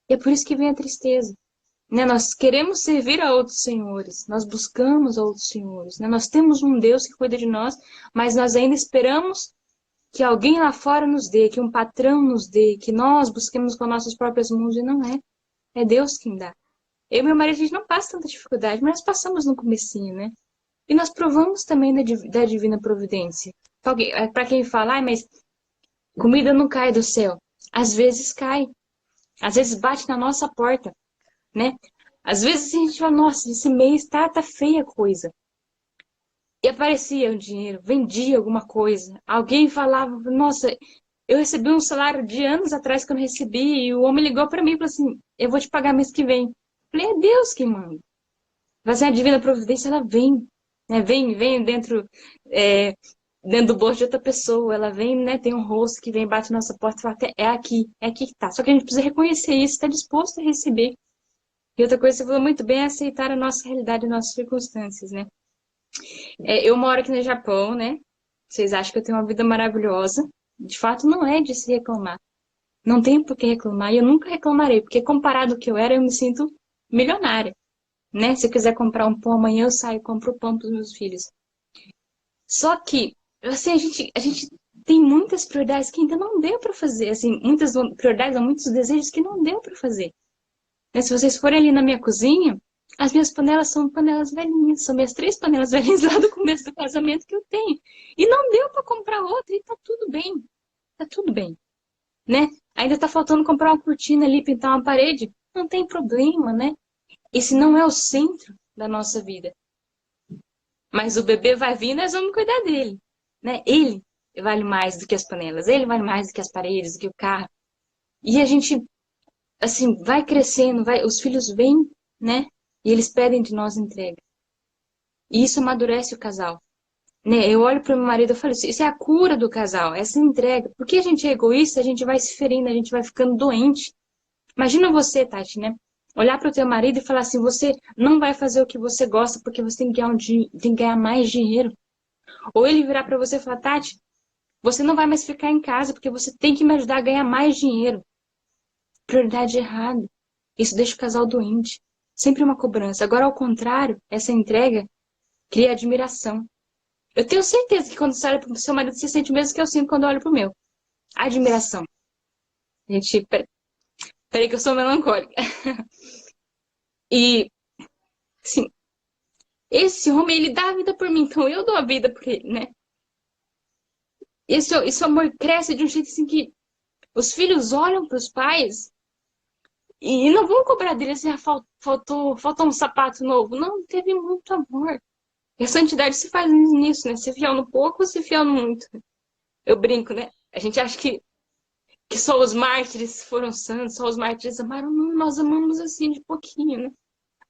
E é por isso que vem a tristeza. Né? Nós queremos servir a outros senhores, nós buscamos a outros senhores. Né? Nós temos um Deus que cuida de nós, mas nós ainda esperamos que alguém lá fora nos dê, que um patrão nos dê, que nós busquemos com nossas próprias mãos, e não é. É Deus quem dá. Eu e meu marido, a gente não passa tanta dificuldade, mas nós passamos no comecinho, né? E nós provamos também da divina providência. Para quem fala, ah, mas comida não cai do céu. Às vezes cai. Às vezes bate na nossa porta, né? Às vezes a gente fala, nossa, esse mês tá feia a coisa. E aparecia o dinheiro, vendia alguma coisa. Alguém falava, nossa, eu recebi um salário de anos atrás que eu não recebi, e o homem ligou para mim e falou assim, eu vou te pagar mês que vem. Eu falei, é Deus que manda. Mas a divina providência, ela vem, né? Vem é, dentro do bolso de outra pessoa. Ela vem, né? Tem um rosto que vem, bate na nossa porta e fala, é aqui que tá. Só que a gente precisa reconhecer isso, estar disposto a receber. E outra coisa que você falou muito bem é aceitar a nossa realidade, as nossas circunstâncias, né? Eu moro aqui no Japão, né? Vocês acham que eu tenho uma vida maravilhosa. De fato, não é de se reclamar. Não tem por que reclamar. E eu nunca reclamarei, porque comparado ao que eu era, eu me sinto milionária, né? Se eu quiser comprar um pão amanhã, eu saio e compro pão para os meus filhos. Só que, assim, a gente tem muitas prioridades que ainda não deu para fazer. Assim, muitas prioridades ou muitos desejos que não deu para fazer. Né? Se vocês forem ali na minha cozinha, as minhas panelas são panelas velhinhas. São minhas 3 panelas velhinhas lá do começo do casamento que eu tenho. E não deu para comprar outra e tá tudo bem. Tá tudo bem, né? Ainda tá faltando comprar uma cortina ali, pintar uma parede. Não tem problema, né? Esse não é o centro da nossa vida. Mas o bebê vai vir e nós vamos cuidar dele, né? Ele vale mais do que as panelas. Ele vale mais do que as paredes, do que o carro. E a gente, assim, vai crescendo, os filhos vêm, né? E eles pedem de nós entrega. E isso amadurece o casal. Né? Eu olho para o meu marido e falo isso é a cura do casal, essa entrega. Porque a gente é egoísta, a gente vai se ferindo, a gente vai ficando doente. Imagina você, Tati, né? Olhar para o teu marido e falar assim, você não vai fazer o que você gosta porque você tem que ganhar, tem que ganhar mais dinheiro. Ou ele virar para você e falar, Tati, você não vai mais ficar em casa porque você tem que me ajudar a ganhar mais dinheiro. Prioridade errada. Isso deixa o casal doente. Sempre uma cobrança. Agora, ao contrário, essa entrega cria admiração. Eu tenho certeza que quando você olha para o seu marido, você sente o mesmo que eu sinto quando eu olho para o meu. Admiração. Gente, peraí que eu sou melancólica. E, sim, esse homem, ele dá a vida por mim, então eu dou a vida por ele, né? Esse amor cresce de um jeito assim que os filhos olham para os pais e não vão cobrar dele assim, faltou um sapato novo. Não, teve muito amor. E a santidade se faz nisso, né? Ser fiel no pouco ou ser fiel no muito. Eu brinco, né? A gente acha que só os mártires foram santos, só os mártires amaram. Não, nós amamos assim, de pouquinho, né?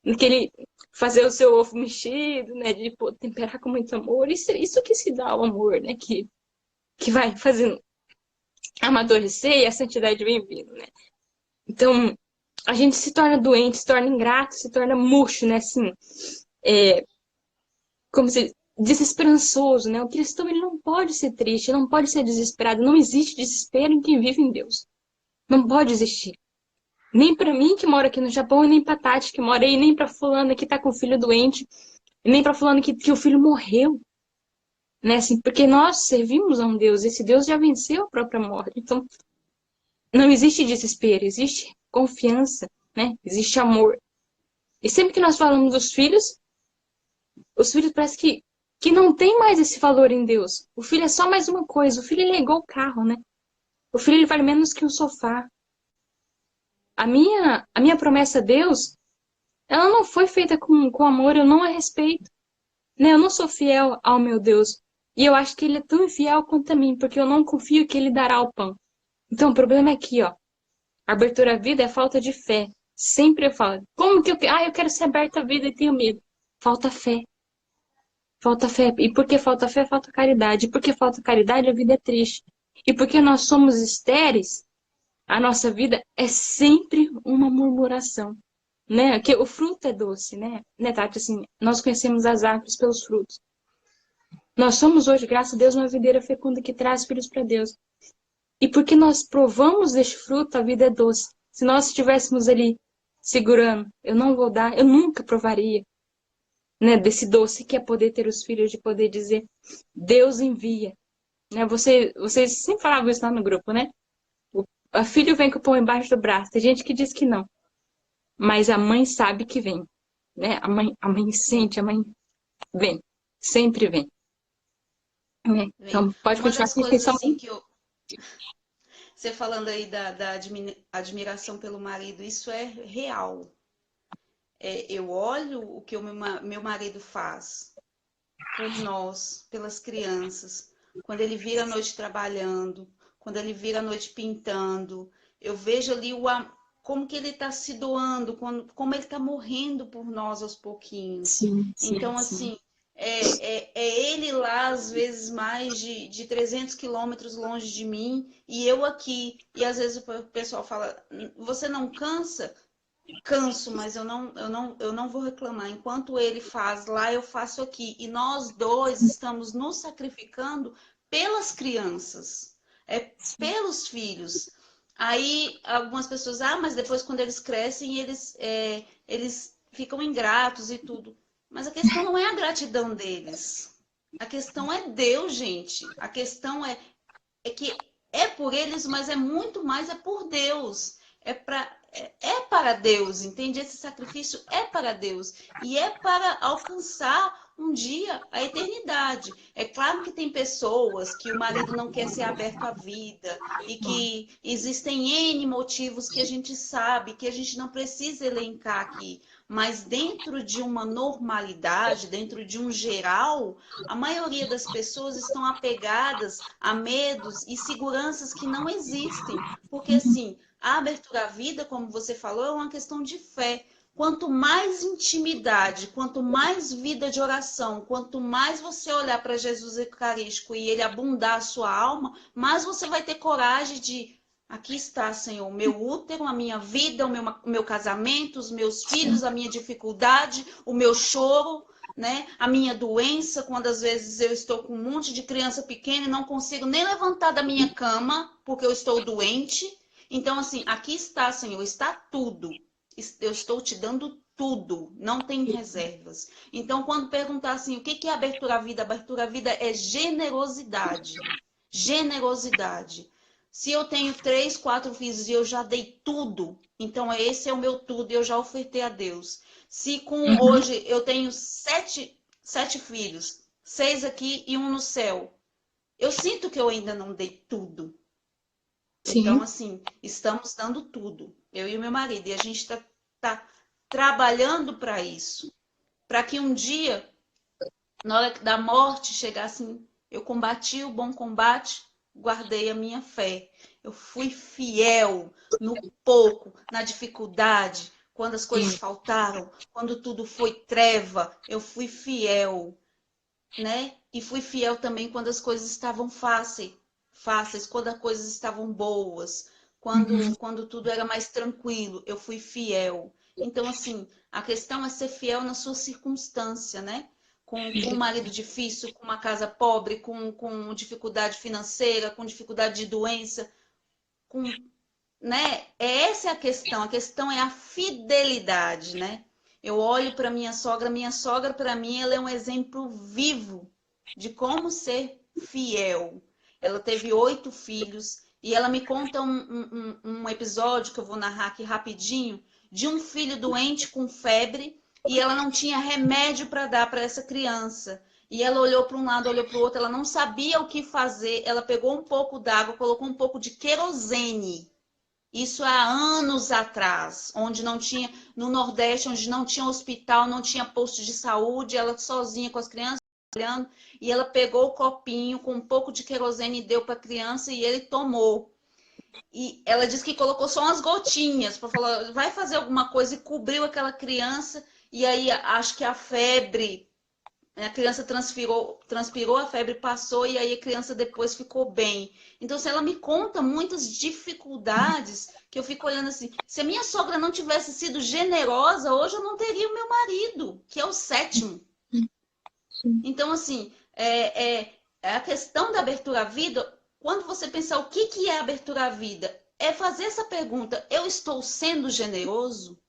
Naquele fazer o seu ovo mexido, né? De temperar com muito amor. Isso que se dá o amor, né? Que vai fazendo amadurecer e a santidade vem vindo, né? Então, a gente se torna doente, se torna ingrato, se torna murcho, né? Assim, como se desesperançoso, né? O cristão, ele não pode ser triste, não pode ser desesperado. Não existe desespero em quem vive em Deus. Não pode existir. Nem para mim, que moro aqui no Japão, e nem pra Tati, que mora aí, nem pra fulana que tá com o filho doente, e nem pra fulana que o filho morreu. Né? Assim, porque nós servimos a um Deus, esse Deus já venceu a própria morte. Então, não existe desespero, existe confiança, né? Existe amor. E sempre que nós falamos dos filhos, os filhos parece que não tem mais esse valor em Deus. O filho é só mais uma coisa. O filho ele é igual o carro, né? O filho ele vale menos que um sofá. A minha promessa a Deus, ela não foi feita com amor, eu não a respeito. Né? Eu não sou fiel ao meu Deus. E eu acho que ele é tão infiel quanto a mim, porque eu não confio que ele dará o pão. Então o problema é aqui, ó. A abertura à vida é falta de fé. Sempre eu falo, como que eu quero ser aberta à vida e tenho medo. Falta fé. Falta fé. E porque falta fé, falta caridade. E porque falta caridade, a vida é triste. E porque nós somos estéreis, a nossa vida é sempre uma murmuração. Né? Que o fruto é doce, né, Tati? Assim, nós conhecemos as árvores pelos frutos. Nós somos hoje, graças a Deus, uma videira fecunda que traz filhos para Deus. E porque nós provamos deste fruto, a vida é doce. Se nós estivéssemos ali segurando, eu não vou dar, eu nunca provaria, né, desse doce que é poder ter os filhos, de poder dizer, Deus envia. Né, vocês sempre falavam isso lá no grupo, né? O filho vem com o pão embaixo do braço. Tem gente que diz que não. Mas a mãe sabe que vem. Né? A mãe sente, a mãe vem. Sempre vem. Né? Então, pode Uma continuar das aqui. coisas assim que você falando aí da admiração pelo marido, isso é real. eu olho o que o meu marido faz por nós, pelas crianças, quando ele vira a noite trabalhando, quando ele vira a noite pintando, eu vejo ali como que ele está se doando, como ele está morrendo por nós aos pouquinhos. Sim, sim, Então, sim. assim, é ele lá, às vezes, mais de 300 quilômetros longe de mim, e eu aqui. E às vezes o pessoal fala, você não cansa? Canso, mas eu não vou reclamar. Enquanto ele faz lá, eu faço aqui. E nós dois estamos nos sacrificando pelas crianças, pelos filhos. Aí algumas pessoas, mas depois quando eles crescem, eles ficam ingratos e tudo. Mas a questão não é a gratidão deles. A questão é Deus, gente. A questão é que é por eles, mas é muito mais, é por Deus. É para Deus, entende? Esse sacrifício é para Deus. E é para alcançar um dia a eternidade. É claro que tem pessoas que o marido não quer ser aberto à vida e que existem N motivos que a gente sabe, que a gente não precisa elencar aqui. Mas dentro de uma normalidade, dentro de um geral, a maioria das pessoas estão apegadas a medos e seguranças que não existem. Porque, assim, a abertura à vida, como você falou, é uma questão de fé. Quanto mais intimidade, quanto mais vida de oração, quanto mais você olhar para Jesus Eucarístico e ele abundar a sua alma, mais você vai ter coragem de: aqui está, Senhor, o meu útero, a minha vida, o meu casamento, os meus filhos, a minha dificuldade, o meu choro, né? A minha doença, quando às vezes eu estou com um monte de criança pequena e não consigo nem levantar da minha cama porque eu estou doente. Então, assim, aqui está, Senhor, está tudo. Eu estou te dando tudo, não tem reservas. Então, quando perguntar assim, o que é abertura à vida? Abertura à vida é generosidade. Generosidade. Se eu tenho 3, 4 filhos e eu já dei tudo, então esse é o meu tudo e eu já ofertei a Deus. Se com Uhum. hoje eu tenho sete filhos, 6 aqui e um no céu, eu sinto que eu ainda não dei tudo. Então, Sim, assim, estamos dando tudo, eu e o meu marido, e a gente tá trabalhando para isso, para que um dia, na hora da morte, chegar assim, eu combati o bom combate, guardei a minha fé. Eu fui fiel no pouco, na dificuldade, quando as coisas sim. faltaram, quando tudo foi treva, eu fui fiel, né? E fui fiel também quando as coisas estavam fáceis, quando as coisas estavam boas, Uhum. quando tudo era mais tranquilo, eu fui fiel. Então, assim, a questão é ser fiel na sua circunstância, né? Com um marido difícil, com uma casa pobre, com dificuldade financeira, com dificuldade de doença, com, né? Essa é a questão é a fidelidade, né? Eu olho para minha sogra para mim, ela é um exemplo vivo de como ser fiel. Ela teve 8 filhos e ela me conta um episódio que eu vou narrar aqui rapidinho, de um filho doente com febre e ela não tinha remédio para dar para essa criança. E ela olhou para um lado, olhou para o outro, ela não sabia o que fazer. Ela pegou um pouco d'água, colocou um pouco de querosene, isso há anos atrás, onde não tinha, no Nordeste, onde não tinha hospital, não tinha posto de saúde, ela sozinha com as crianças olhando, e ela pegou o copinho com um pouco de querosene e deu para a criança e ele tomou. E ela disse que colocou só umas gotinhas para falar, vai fazer alguma coisa e cobriu aquela criança. E aí acho que a febre, a criança transpirou, a febre passou e aí a criança depois ficou bem. Então, se ela me conta muitas dificuldades, que eu fico olhando assim, se a minha sogra não tivesse sido generosa, hoje eu não teria o meu marido, que é o 7º. Sim. Então, assim, a questão da abertura à vida, quando você pensar o que é abertura à vida, é fazer essa pergunta: eu estou sendo generoso?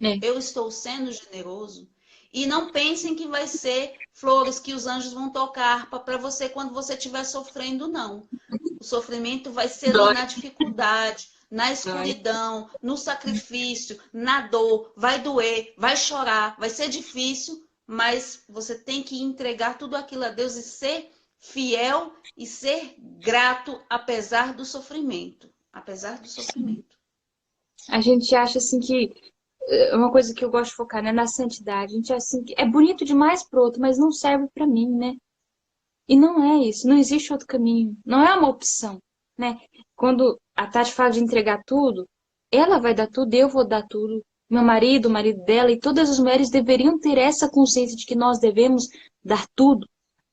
É. Eu estou sendo generoso? E não pensem que vai ser flores que os anjos vão tocar para você quando você estiver sofrendo, não. O sofrimento vai ser ali Dói, na dificuldade, na dói. escuridão, no sacrifício, na dor. Vai doer, vai chorar, vai ser difícil, mas você tem que entregar tudo aquilo a Deus e ser fiel e ser grato apesar do sofrimento. Apesar do sofrimento. A gente acha assim que é uma coisa que eu gosto de focar, né? Na santidade. A gente é assim, é bonito demais pro outro, mas não serve pra mim, né? E não é isso, não existe outro caminho, não é uma opção, né? Quando a Tati fala de entregar tudo, ela vai dar tudo, eu vou dar tudo, meu marido, o marido dela, e todas as mulheres deveriam ter essa consciência de que nós devemos dar tudo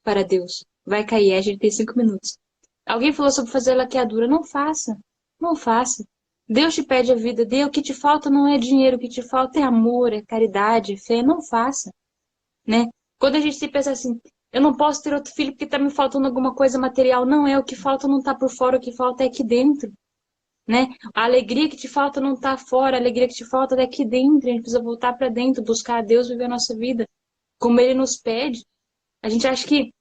para Deus. Vai cair, a gente tem 5 minutos. Alguém falou sobre fazer laqueadura, não faça, não faça. Deus te pede a vida dele, o que te falta não é dinheiro, o que te falta é amor, é caridade, é fé, não faça, né? Quando a gente se pensa assim, eu não posso ter outro filho porque tá me faltando alguma coisa material. Não é, o que falta não tá por fora, o que falta é aqui dentro, né? A alegria que te falta não tá fora, a alegria que te falta é aqui dentro. A gente precisa voltar para dentro, buscar a Deus, viver a nossa vida como Ele nos pede. A gente acha que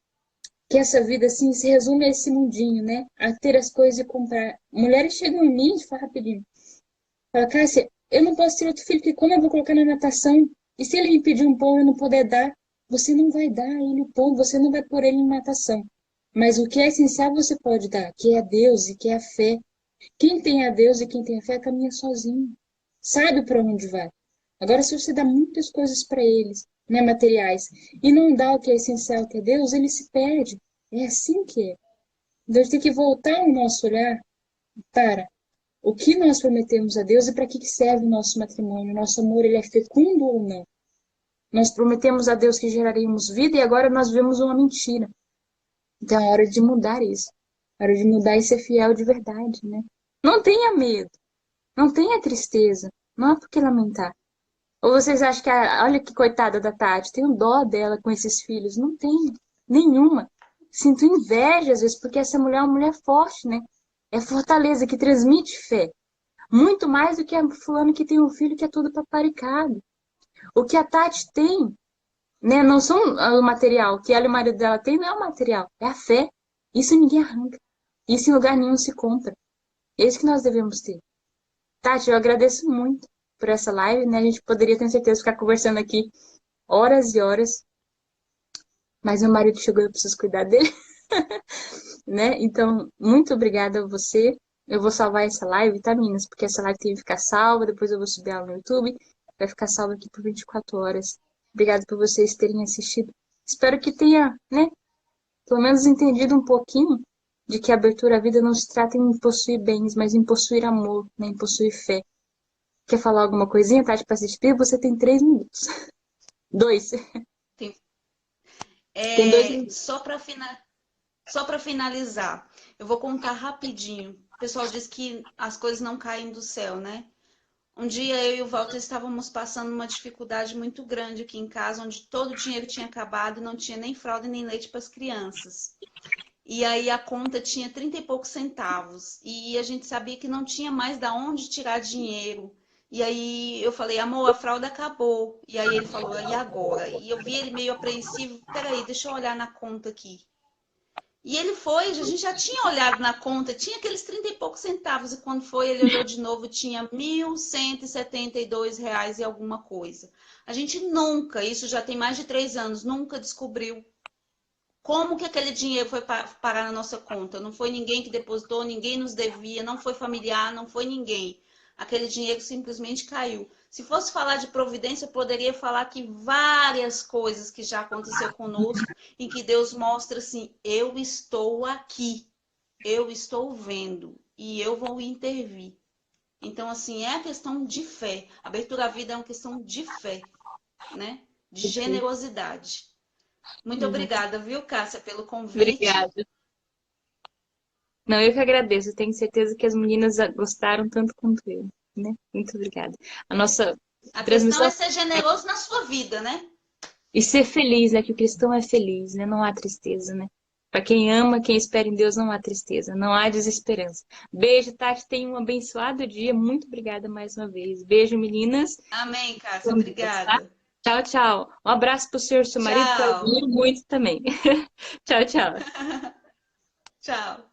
essa vida, assim, se resume a esse mundinho, né? A ter as coisas e comprar. Mulheres chegam em mim e falam rapidinho. Fala, Cássia, eu não posso ter outro filho, porque como eu vou colocar na natação? E se ele me pedir um pão e eu não puder dar? Você não vai dar a ele o pão, você não vai pôr ele em natação. Mas o que é essencial você pode dar, que é Deus e que é a fé. Quem tem a Deus e quem tem a fé caminha sozinho. Sabe para onde vai. Agora, se você dá muitas coisas para eles, né, materiais, e não dá o que é essencial, que é Deus, ele se perde. É assim que é. Então, a gente tem que voltar o nosso olhar para o que nós prometemos a Deus e para que serve o nosso matrimônio. Nosso amor, ele é fecundo ou não? Nós prometemos a Deus que geraríamos vida e agora nós vemos uma mentira. Então é hora de mudar isso. É hora de mudar e ser fiel de verdade, né? Não tenha medo. Não tenha tristeza. Não há por que lamentar. Ou vocês acham que, olha que coitada da Tati, tenho dó dela com esses filhos? Não tenho. Nenhuma. Sinto inveja às vezes, porque essa mulher é uma mulher forte, né? É fortaleza que transmite fé. Muito mais do que a fulano que tem um filho que é todo paparicado. O que a Tati tem, né, não são o material. O que ela e o marido dela tem não é o material, é a fé. Isso ninguém arranca. Isso em lugar nenhum se compra. É isso que nós devemos ter. Tati, eu agradeço muito por essa live, né? A gente poderia, tenho certeza, ficar conversando aqui horas e horas. Mas meu marido chegou e eu preciso cuidar dele, né? Então, muito obrigada a você. Eu vou salvar essa live, tá, meninas? Porque essa live tem que ficar salva, depois eu vou subir ela no YouTube. Vai ficar salva aqui por 24 horas. Obrigada por vocês terem assistido. Espero que tenha, né, pelo menos entendido um pouquinho de que a abertura à vida não se trata em possuir bens, mas em possuir amor, né, em possuir fé. Quer falar alguma coisinha, Tati, para se despedir? Você tem 3 minutos. 2. Tem, Tem 2 minutos. só para finalizar, eu vou contar rapidinho. O pessoal diz que as coisas não caem do céu, né? Um dia eu e o Walter estávamos passando uma dificuldade muito grande aqui em casa, onde todo o dinheiro tinha acabado e não tinha nem fralda nem leite para as crianças. E aí a conta tinha 30 e poucos centavos. E a gente sabia que não tinha mais da onde tirar dinheiro. E aí eu falei, amor, a fralda acabou. E aí ele falou, e agora? E eu vi ele meio apreensivo, peraí, deixa eu olhar na conta aqui. E ele foi, a gente já tinha olhado na conta, tinha aqueles 30 e poucos centavos, e quando foi, ele olhou de novo, tinha R$ 1.172 e alguma coisa. A gente nunca, isso já tem mais de 3 anos, nunca descobriu como que aquele dinheiro foi parar na nossa conta. Não foi ninguém que depositou, ninguém nos devia, não foi familiar, não foi ninguém. Aquele dinheiro simplesmente caiu. Se fosse falar de providência, eu poderia falar que várias coisas que já aconteceu conosco, em que Deus mostra assim, eu estou aqui, eu estou vendo e eu vou intervir. Então, assim, é a questão de fé. Abertura à vida é uma questão de fé, né? De generosidade. Muito obrigada, viu, Cássia, pelo convite. Obrigada. Não, eu que agradeço. Tenho certeza que as meninas gostaram tanto quanto eu, né? Muito obrigada. A nossa A questão transmissão é ser generoso na sua vida, né? e ser feliz, né? Que o cristão é feliz, né? Não há tristeza, né? Para quem ama, quem espera em Deus, não há tristeza, não há desesperança. Beijo, Tati. Tenha um abençoado dia. Muito obrigada mais uma vez. Beijo, meninas. Amém, Cássia. Obrigada. Tchau, tchau. Um abraço pro senhor, seu marido, que eu Tchau. admiro muito também. Tchau, tchau. Tchau.